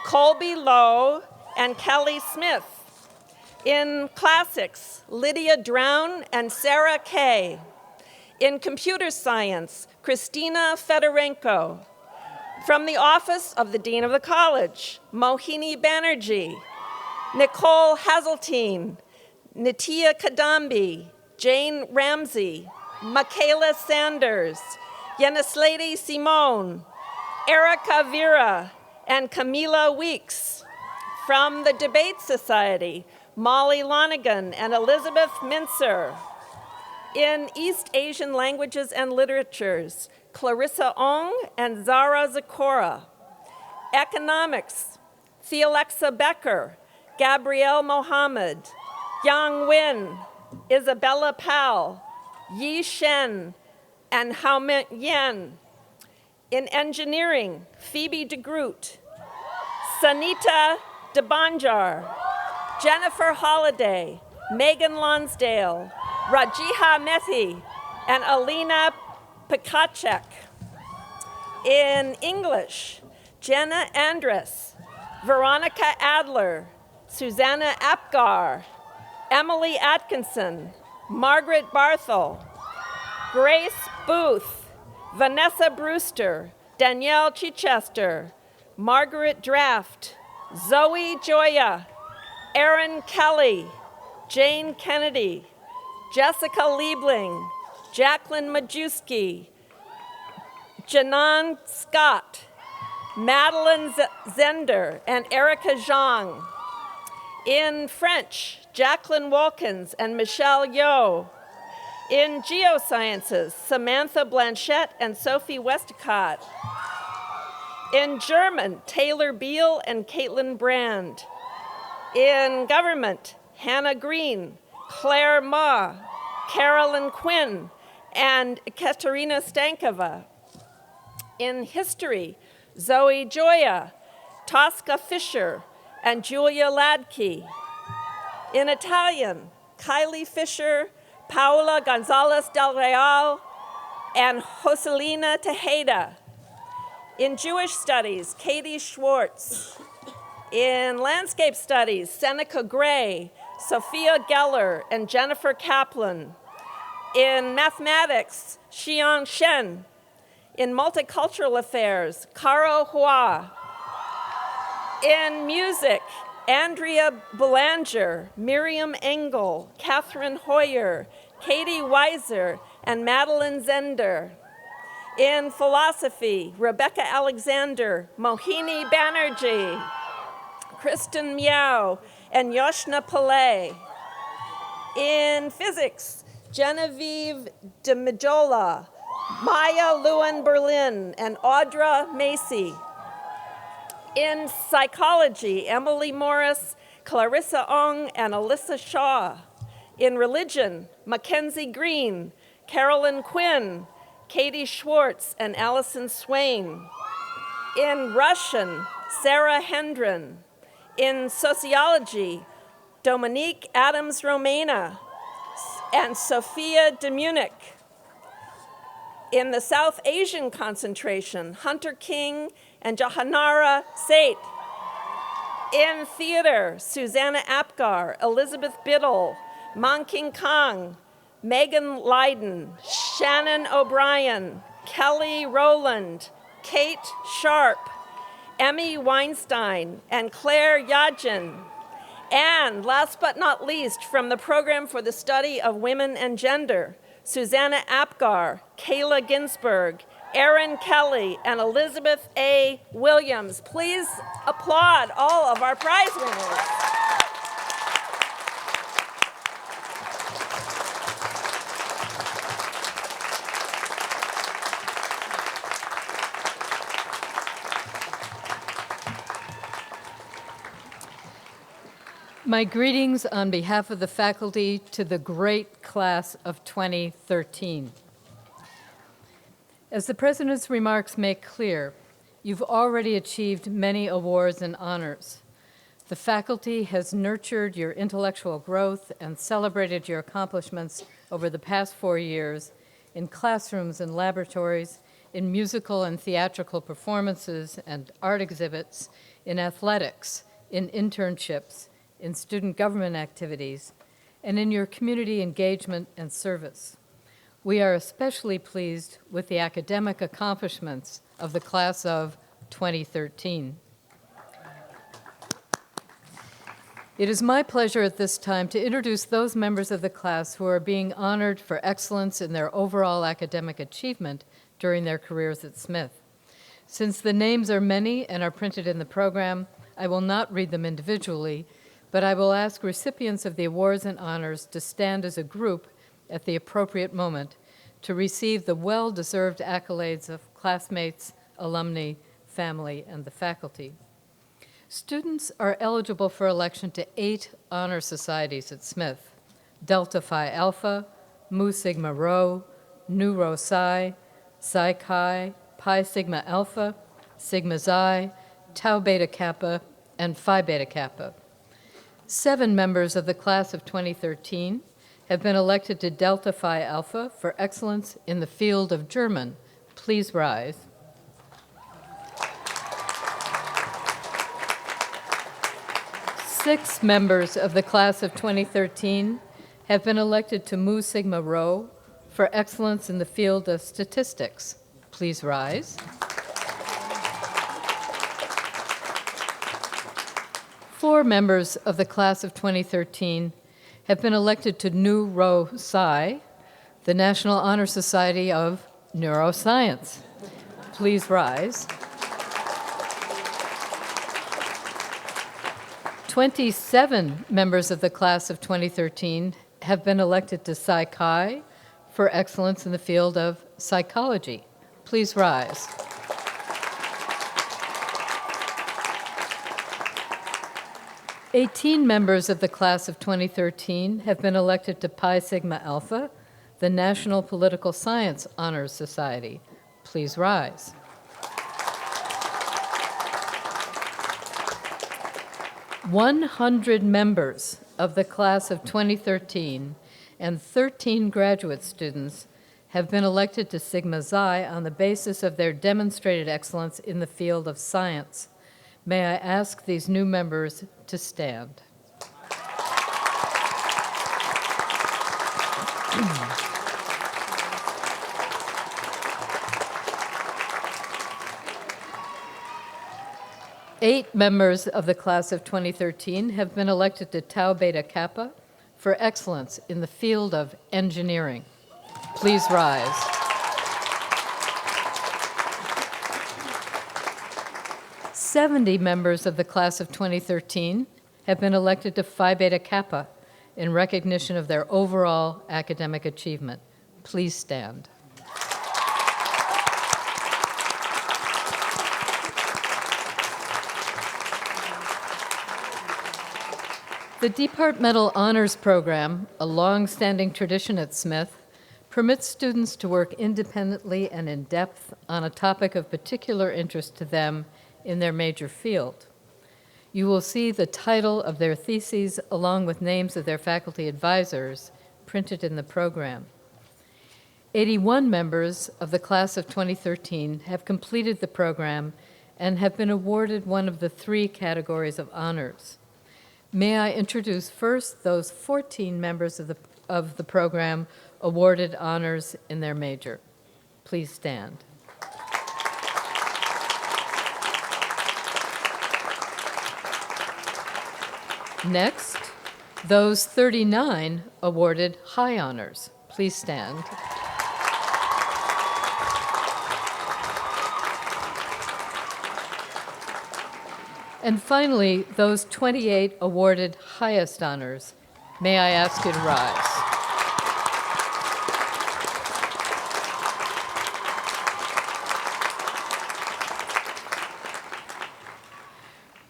Colby Lowe, and Kelly Smith. In classics, Lydia Drown and Sarah Kay. In computer science, Christina Fedorenko. From the Office of the Dean of the College, Mohini Banerjee, Nicole Hazeltine, Nitya Kadambi, Jane Ramsey, Michaela Sanders, Yenislady Simone, Erica Vera, and Camila Weeks. From the Debate Society, Molly Lonigan and Elizabeth Mincer. In East Asian Languages and Literatures, Clarissa Ong and Zara Zakora. Economics, Thealexa Becker, Gabrielle Mohammed, Yang Win, Isabella Powell, Yi Shen, and Haoming Yen. In engineering, Phoebe DeGroot, Sanita DeBanjar, Jennifer Holliday, Megan Lonsdale, Rajiha Methi, and Alina Pikacek. In English, Jenna Andress, Veronica Adler, Susanna Apgar, Emily Atkinson, Margaret Barthel, Grace Booth, Vanessa Brewster, Danielle Chichester, Margaret Draft, Zoe Joya, Erin Kelly, Jane Kennedy, Jessica Liebling, Jacqueline Majewski, Janan Scott, Madeline Zender, and Erica Zhang. In French, Jacqueline Walkins and Michelle Yeoh. In geosciences, Samantha Blanchette and Sophie Westcott. In German, Taylor Beal and Caitlin Brand. In government, Hannah Green, Claire Ma, Carolyn Quinn, and Katerina Stankova. In history, Zoe Joya, Tosca Fisher, and Julia Ladke. In Italian, Kylie Fisher, Paola Gonzalez del Real, and Joselina Tejeda. In Jewish studies, Katie Schwartz. In landscape studies, Seneca Gray, Sophia Geller, and Jennifer Kaplan. In mathematics, Xiang Shen. In multicultural affairs, Caro Hua. In music, Andrea Belanger, Miriam Engel, Catherine Hoyer, Katie Weiser, and Madeline Zender. In philosophy, Rebecca Alexander, Mohini Banerjee, Kristen Miao, and Yoshna Pillay. In physics, Genevieve de Mijola, Maya Lewin Berlin, and Audra Macy. In psychology, Emily Morris, Clarissa Ong, and Alyssa Shaw. In religion, Mackenzie Green, Carolyn Quinn, Katie Schwartz, and Allison Swain. In Russian, Sarah Hendren. In sociology, Dominique Adams-Romana and Sophia Demunic. In the South Asian concentration, Hunter King and Jahanara Sait. In theater, Susanna Apgar, Elizabeth Biddle, Man King Kang, Megan Lydon, Shannon O'Brien, Kelly Rowland, Kate Sharp, Emmy Weinstein, and Claire Yajin. And last but not least, from the Program for the Study of Women and Gender, Susanna Apgar, Kayla Ginsberg, Erin Kelly, and Elizabeth A. Williams. Please applaud all of our prize winners. My greetings on behalf of the faculty to the great class of 2013. As the President's remarks make clear, you've already achieved many awards and honors. The faculty has nurtured your intellectual growth and celebrated your accomplishments over the past 4 years in classrooms and laboratories, in musical and theatrical performances and art exhibits, in athletics, in internships, in student government activities, and in your community engagement and service. We are especially pleased with the academic accomplishments of the class of 2013. It is my pleasure at this time to introduce those members of the class who are being honored for excellence in their overall academic achievement during their careers at Smith. Since the names are many and are printed in the program, I will not read them individually, but I will ask recipients of the awards and honors to stand as a group at the appropriate moment to receive the well-deserved accolades of classmates, alumni, family, and the faculty. Students are eligible for election to 8 honor societies at Smith: Delta Phi Alpha, Mu Sigma Rho, Nu Rho Psi, Psi Chi, Pi Sigma Alpha, Sigma Xi, Tau Beta Kappa, and Phi Beta Kappa. 7 members of the class of 2013 have been elected to Delta Phi Alpha for excellence in the field of German. Please rise. Six members of the class of 2013 have been elected to Mu Sigma Rho for excellence in the field of statistics. Please rise. 4 members of the class of 2013 have been elected to Nu Rho Psi, the National Honor Society of Neuroscience. Please rise. 27 members of the class of 2013 have been elected to Psi Chi for excellence in the field of psychology. Please rise. Eighteen members of the class of 2013 have been elected to Pi Sigma Alpha, the National Political Science Honors Society. Please rise. "100 members of the class of 2013 and 13 graduate students have been elected to Sigma Xi on the basis of their demonstrated excellence in the field of science. May I ask these new members to stand? Eight members of the class of 2013 have been elected to Tau Beta Kappa for excellence in the field of engineering. Please rise. "70 members of the class of 2013 have been elected to Phi Beta Kappa in recognition of their overall academic achievement. Please stand. The Departmental Honors Program, a long-standing tradition at Smith, permits students to work independently and in depth on a topic of particular interest to them in their major field. You will see the title of their theses along with names of their faculty advisors printed in the program. 81 members of the class of 2013 have completed the program and have been awarded one of the 3 categories of honors. May I introduce first those 14 members of the program awarded honors in their major. Please stand. Next, those 39 awarded high honors. Please stand. And finally, those 28 awarded highest honors. May I ask you to rise?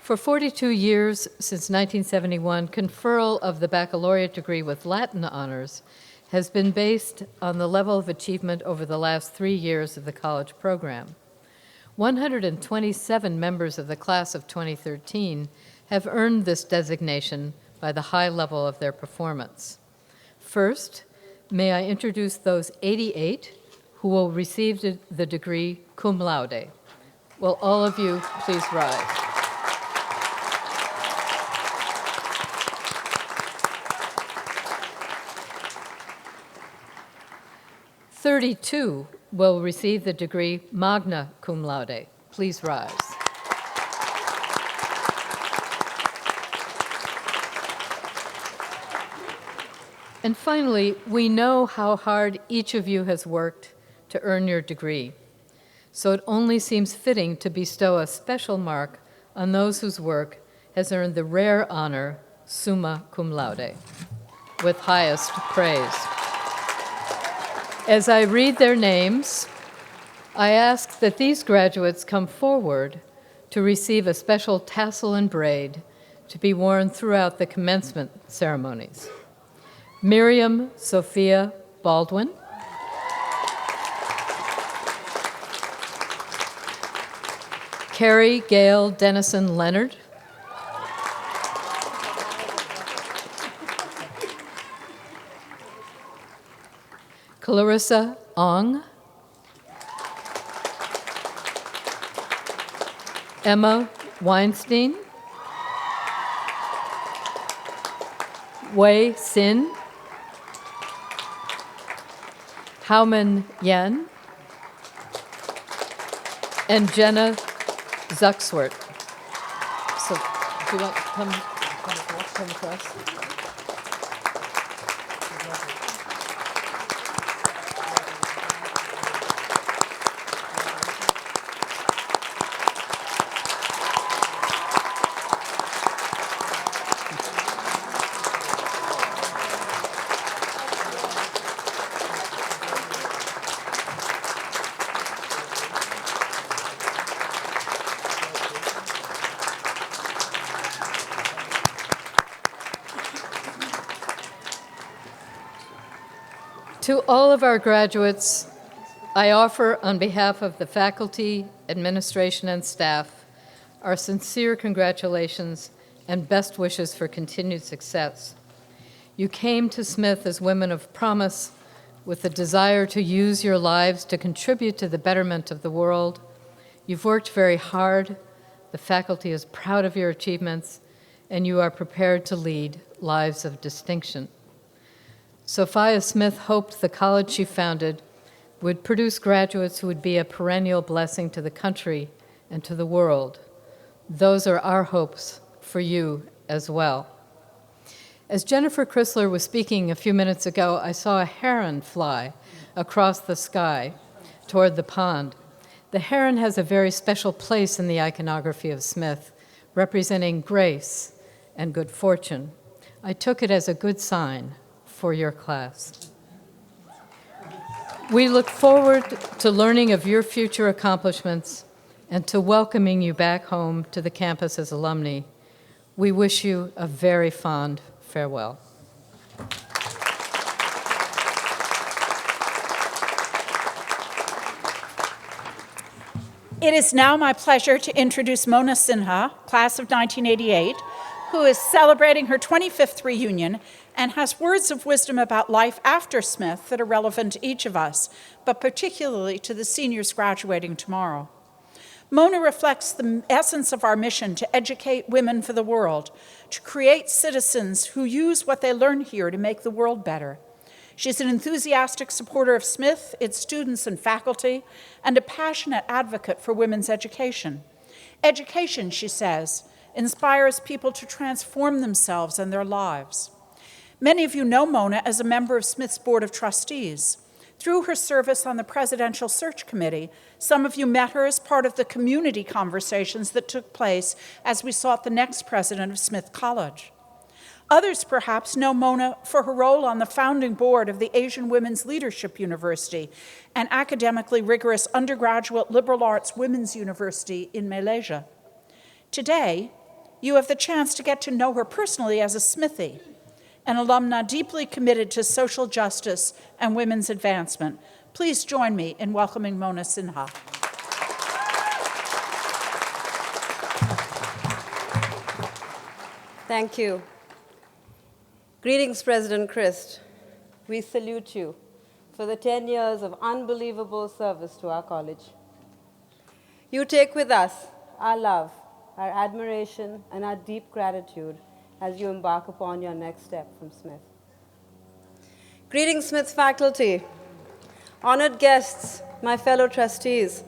For 42 years, since 1971, conferral of the baccalaureate degree with Latin honors has been based on the level of achievement over the last 3 years of the college program. 127 members of the class of 2013 have earned this designation by the high level of their performance. First, may I introduce those 88 who will receive the degree cum laude. Will all of you please rise? "32 will receive the degree magna cum laude. Please rise. And finally, we know how hard each of you has worked to earn your degree, so it only seems fitting to bestow a special mark on those whose work has earned the rare honor summa cum laude, with highest praise. As I read their names, I ask that these graduates come forward to receive a special tassel and braid to be worn throughout the commencement ceremonies. Miriam Sophia Baldwin. Carrie Gail Dennison Leonard. Clarissa Ong. Emma Weinstein. Wei Sin. Hauman Yan. And Jenna Zuckswert. So, do you want to come across? To all of our graduates, I offer, on behalf of the faculty, administration, and staff, our sincere congratulations and best wishes for continued success. You came to Smith as women of promise, with the desire to use your lives to contribute to the betterment of the world. You've worked very hard, the faculty is proud of your achievements, and you are prepared to lead lives of distinction. Sophia Smith hoped the college she founded would produce graduates who would be a perennial blessing to the country and to the world. Those are our hopes for you as well. As Jennifer Chrysler was speaking a few minutes ago, I saw a heron fly across the sky toward the pond. The heron has a very special place in the iconography of Smith, representing grace and good fortune. I took it as a good sign for your class. We look forward to learning of your future accomplishments and to welcoming you back home to the campus as alumni. We wish you a very fond farewell. It is now my pleasure to introduce Mona Sinha, class of 1988, who is celebrating her 25th reunion and has words of wisdom about life after Smith that are relevant to each of us, but particularly to the seniors graduating tomorrow. Mona reflects the essence of our mission to educate women for the world, to create citizens who use what they learn here to make the world better. She's an enthusiastic supporter of Smith, its students and faculty, and a passionate advocate for women's education. Education, she says, inspires people to transform themselves and their lives. Many of you know Mona as a member of Smith's Board of Trustees. Through her service on the Presidential Search Committee, some of you met her as part of the community conversations that took place as we sought the next president of Smith College. Others perhaps know Mona for her role on the founding board of the Asian Women's Leadership University, an academically rigorous undergraduate liberal arts women's university in Malaysia. Today, you have the chance to get to know her personally as a Smithie, an alumna deeply committed to social justice and women's advancement. Please join me in welcoming Mona Sinha. Thank you. Greetings, President Christ. We salute you for the 10 years of unbelievable service to our college. You take with us our love, our admiration, and our deep gratitude as you embark upon your next step from Smith. Greetings, Smith faculty, honored guests, my fellow trustees,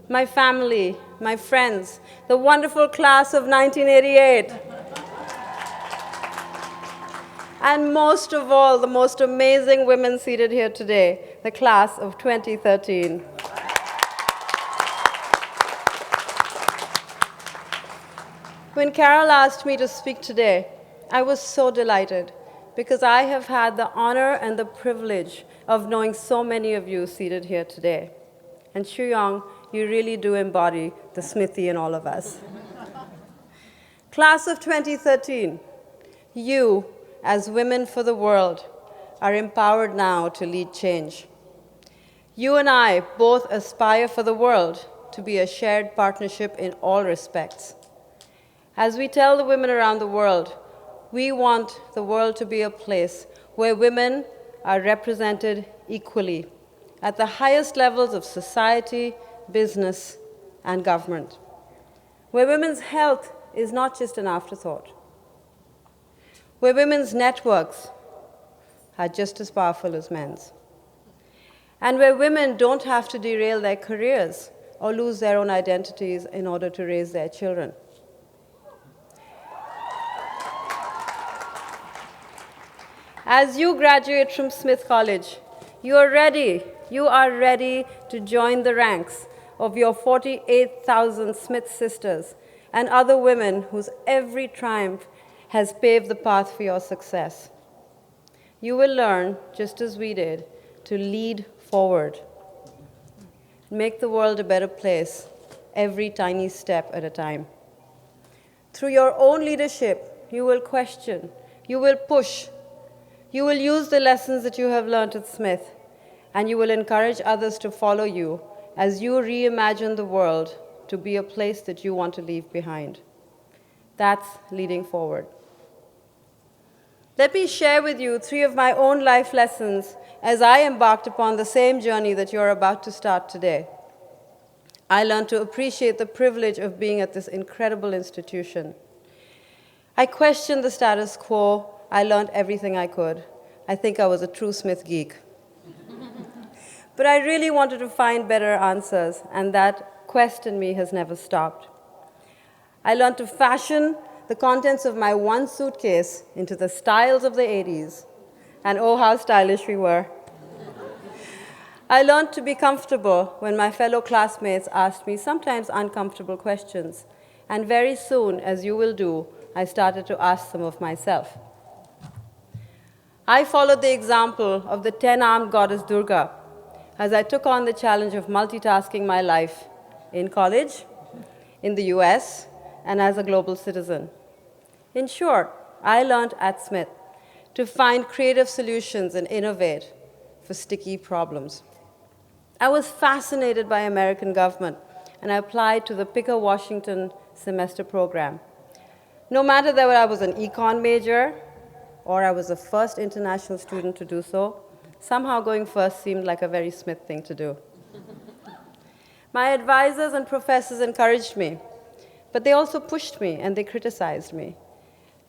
my family, my friends, the wonderful class of 1988. And most of all, the most amazing women seated here today, the class of 2013. When Carol asked me to speak today, I was so delighted because I have had the honor and the privilege of knowing so many of you seated here today. And Shuyong, you really do embody the Smithie in all of us. Class of 2013, you, as women for the world, are empowered now to lead change. You and I both aspire for the world to be a shared partnership in all respects. As we tell the women around the world, we want the world to be a place where women are represented equally at the highest levels of society, business, and government, where women's health is not just an afterthought, where women's networks are just as powerful as men's, and where women don't have to derail their careers or lose their own identities in order to raise their children. As you graduate from Smith College, you are ready to join the ranks of your 48,000 Smith sisters and other women whose every triumph has paved the path for your success. You will learn, just as we did, to lead forward, make the world a better place, every tiny step at a time. Through your own leadership, you will question, you will push, you will use the lessons that you have learned at Smith, and you will encourage others to follow you as you reimagine the world to be a place that you want to leave behind. That's leading forward. Let me share with you 3 of my own life lessons as I embarked upon the same journey that you're about to start today. I learned to appreciate the privilege of being at this incredible institution. I questioned the status quo. I learned everything I could. I think I was a true Smith geek. But I really wanted to find better answers, and that quest in me has never stopped. I learned to fashion the contents of my one suitcase into the styles of the 80s, and oh, how stylish we were. I learned to be comfortable when my fellow classmates asked me sometimes uncomfortable questions, and very soon, as you will do, I started to ask them of myself. I followed the example of the 10-armed goddess Durga as I took on the challenge of multitasking my life in college, in the US, and as a global citizen. In short, I learned at Smith to find creative solutions and innovate for sticky problems. I was fascinated by American government, and I applied to the Picker Washington semester program. No matter whether I was an econ major or I was the first international student to do so, somehow going first seemed like a very Smith thing to do. My advisors and professors encouraged me, but they also pushed me and they criticized me.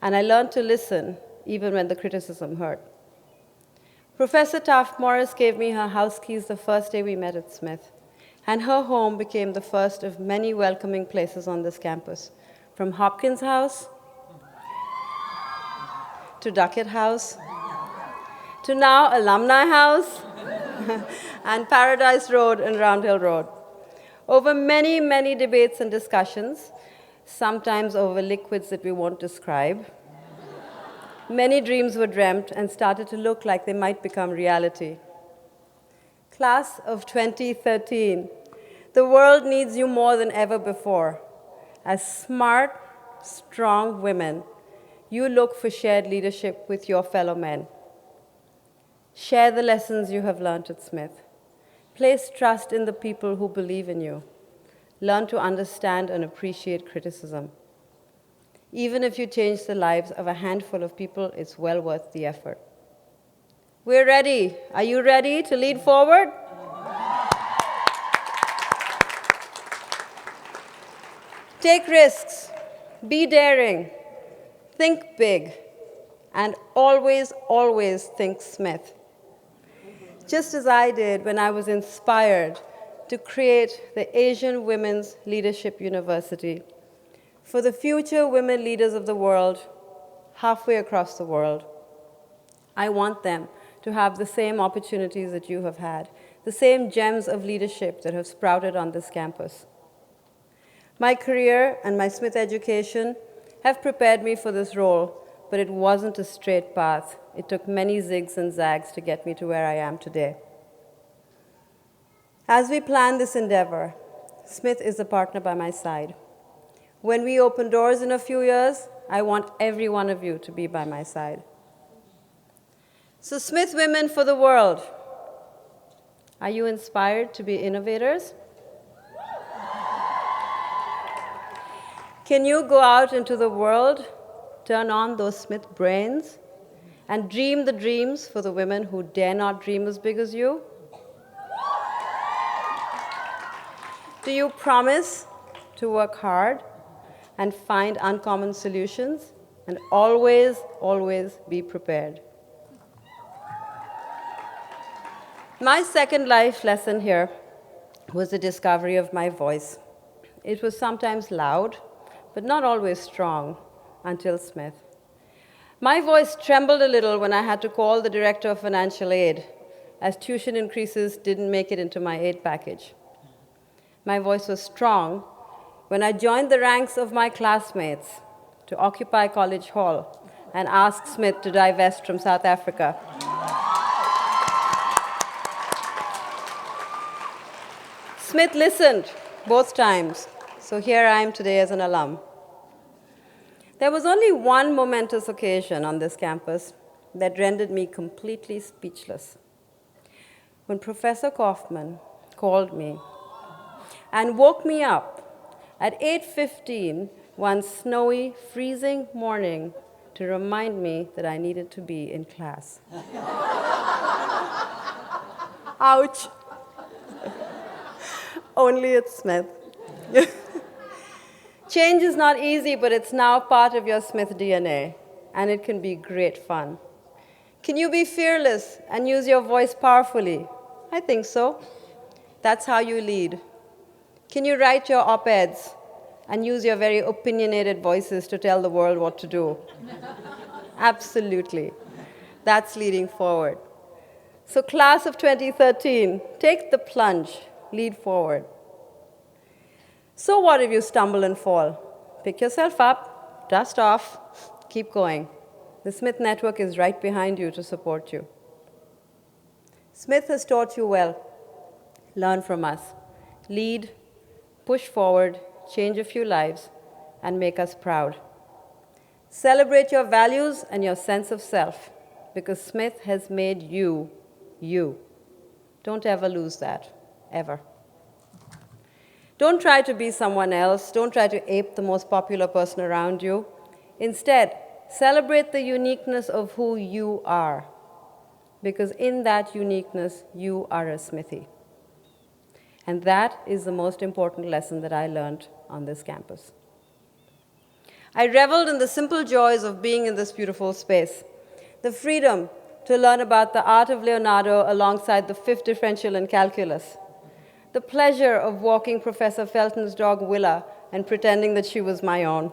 And I learned to listen even when the criticism hurt. Professor Taft Morris gave me her house keys the first day we met at Smith, and her home became the first of many welcoming places on this campus, from Hopkins House to Duckett House, to now Alumni House and Paradise Road and Round Hill Road. Over many, many debates and discussions, sometimes over liquids that we won't describe, many dreams were dreamt and started to look like they might become reality. Class of 2013, the world needs you more than ever before. As smart, strong women, you look for shared leadership with your fellow men. Share the lessons you have learned at Smith. Place trust in the people who believe in you. Learn to understand and appreciate criticism. Even if you change the lives of a handful of people, it's well worth the effort. We're ready. Are you ready to lead forward? Take risks. Be daring. Think big. And always, always think Smith. Just as I did when I was inspired to create the Asian Women's Leadership University for the future women leaders of the world, halfway across the world. I want them to have the same opportunities that you have had, the same gems of leadership that have sprouted on this campus. My career and my Smith education have prepared me for this role, but it wasn't a straight path. It took many zigs and zags to get me to where I am today. As we plan this endeavor, Smith is a partner by my side. When we open doors in a few years, I want every one of you to be by my side. So Smith Women for the World, are you inspired to be innovators? Can you go out into the world, turn on those Smith brains, and dream the dreams for the women who dare not dream as big as you? Do you promise to work hard and find uncommon solutions and always, always be prepared? My second life lesson here was the discovery of my voice. It was sometimes loud, but not always strong, until Smith. My voice trembled a little when I had to call the director of financial aid, as tuition increases didn't make it into my aid package. My voice was strong when I joined the ranks of my classmates to occupy College Hall and ask Smith to divest from South Africa. Smith listened both times, so here I am today as an alum. There was only one momentous occasion on this campus that rendered me completely speechless. when Professor Kaufman called me and woke me up at 8:15 one snowy, freezing morning to remind me that I needed to be in class. Ouch. Only at Smith. Change is not easy, but it's now part of your Smith DNA, and it can be great fun. Can you be fearless and use your voice powerfully? I think so. That's how you lead. Can you write your op-eds and use your very opinionated voices to tell the world what to do? Absolutely. That's leading forward. So class of 2013, take the plunge, lead forward. So what if you stumble and fall? Pick yourself up, dust off, keep going. The Smith Network is right behind you to support you. Smith has taught you well. Learn from us. Lead, push forward, change a few lives, and make us proud. Celebrate your values and your sense of self, because Smith has made you, you. Don't ever lose that, ever. Don't try to be someone else. Don't try to ape the most popular person around you. Instead, celebrate the uniqueness of who you are, because in that uniqueness, you are a Smithy. And that is the most important lesson that I learned on this campus. I reveled in the simple joys of being in this beautiful space. The freedom to learn about the art of Leonardo alongside the fifth differential in calculus. The pleasure of walking Professor Felton's dog Willa and pretending that she was my own.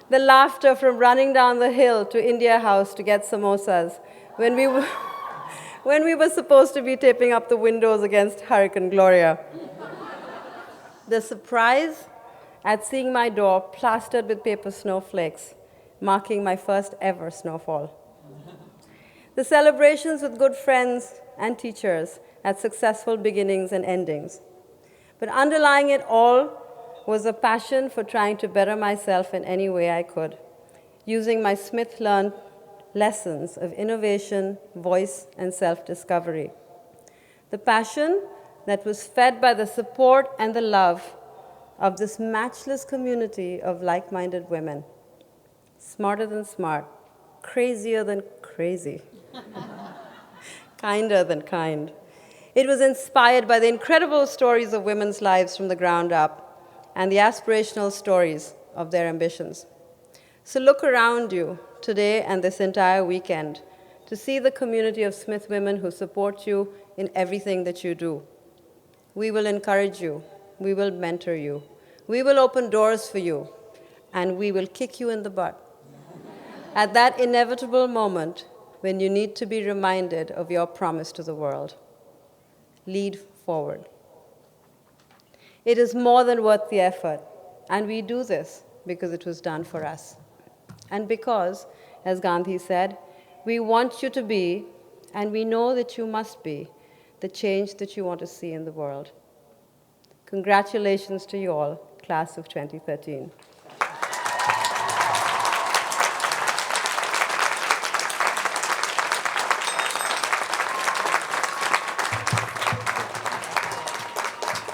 The laughter from running down the hill to India House to get samosas when we were supposed to be taping up the windows against Hurricane Gloria. The surprise at seeing my door plastered with paper snowflakes, marking my first ever snowfall. The celebrations with good friends and teachers at successful beginnings and endings. But underlying it all was a passion for trying to better myself in any way I could, using my Smith-learned lessons of innovation, voice, and self-discovery. The passion that was fed by the support and the love of this matchless community of like-minded women. Smarter than smart, crazier than crazy, kinder than kind. It was inspired by the incredible stories of women's lives from the ground up and the aspirational stories of their ambitions. So look around you today and this entire weekend to see the community of Smith women who support you in everything that you do. We will encourage you. We will mentor you. We will open doors for you. And we will kick you in the butt at that inevitable moment when you need to be reminded of your promise to the world. Lead forward. It is more than worth the effort, and we do this because it was done for us. And because, as Gandhi said, we want you to be, and we know that you must be, the change that you want to see in the world. Congratulations to you all, class of 2013.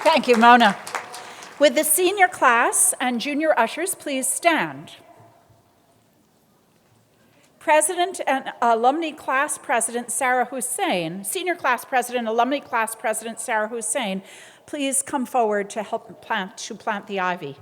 Thank you, Mona. Would the senior class and junior ushers please stand? President and Alumni Class President Sarah Hussein, Senior Class President, Alumni Class President Sarah Hussein, please come forward to help plant the ivy.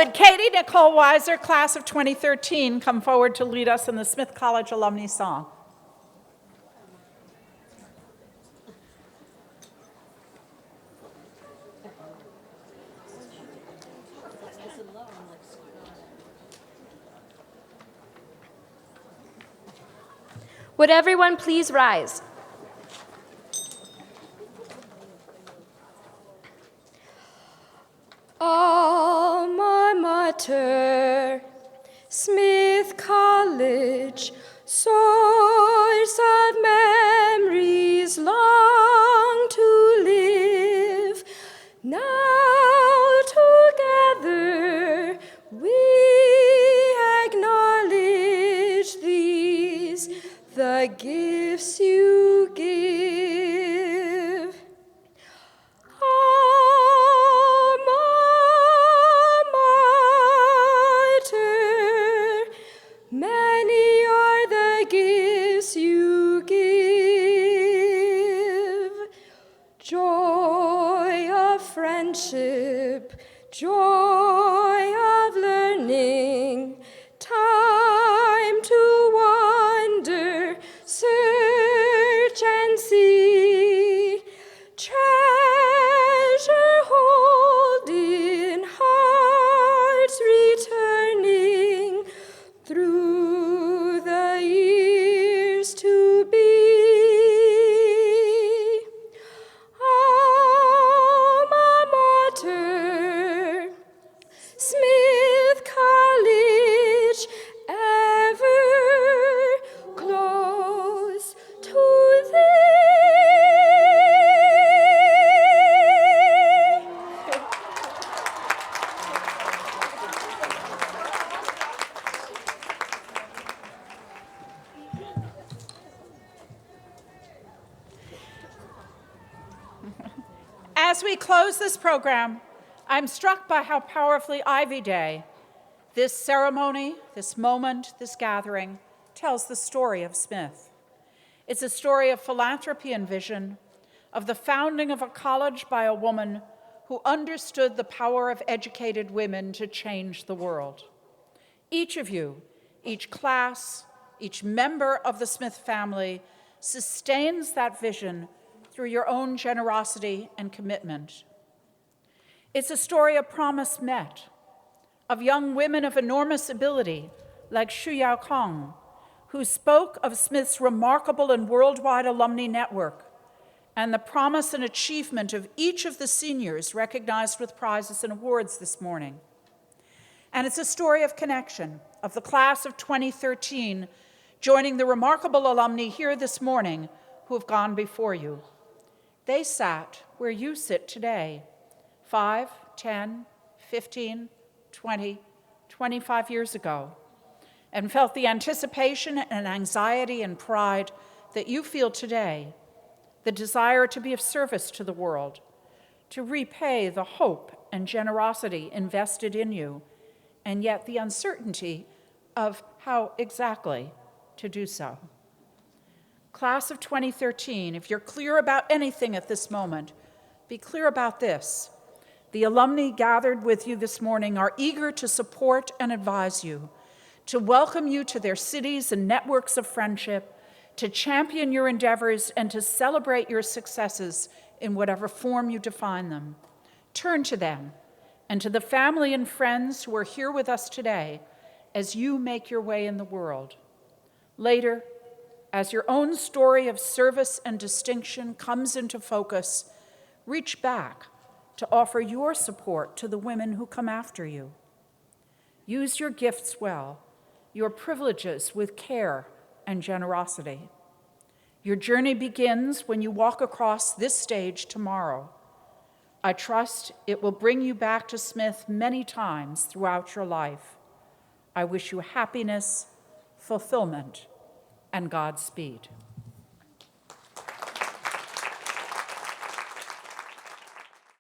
Would Katie Nicole Weiser, class of 2013, come forward to lead us in the Smith College Alumni Song? Would everyone please rise? Alma Mater, Smith College, source of memories long to live. Now together we acknowledge these, the gifts you give. Alma Mater, many are the gifts you give. Joy of friendship, joy of learning, time to wander, search and see, treasure hold in hearts returning through the years to be. Alma Mater, Smith College, ever close to thee. As we close this program, I'm struck by how powerfully Ivy Day, this ceremony, this moment, this gathering, tells the story of Smith. It's a story of philanthropy and vision, of the founding of a college by a woman who understood the power of educated women to change the world. Each of you, each class, each member of the Smith family sustains that vision through your own generosity and commitment. It's a story of promise met, of young women of enormous ability like Shu Yao Kong, who spoke of Smith's remarkable and worldwide alumni network and the promise and achievement of each of the seniors recognized with prizes and awards this morning. And it's a story of connection, of the class of 2013 joining the remarkable alumni here this morning who have gone before you. They sat where you sit today, 5, 10, 15, 20, 25 years ago, and felt the anticipation and anxiety and pride that you feel today, the desire to be of service to the world, to repay the hope and generosity invested in you, and yet the uncertainty of how exactly to do so. Class of 2013, if you're clear about anything at this moment, be clear about this. The alumni gathered with you this morning are eager to support and advise you, to welcome you to their cities and networks of friendship, to champion your endeavors, and to celebrate your successes in whatever form you define them. Turn to them and to the family and friends who are here with us today as you make your way in the world. Later, as your own story of service and distinction comes into focus, reach back to offer your support to the women who come after you. Use your gifts well, your privileges with care and generosity. Your journey begins when you walk across this stage tomorrow. I trust it will bring you back to Smith many times throughout your life. I wish you happiness, fulfillment, and Godspeed.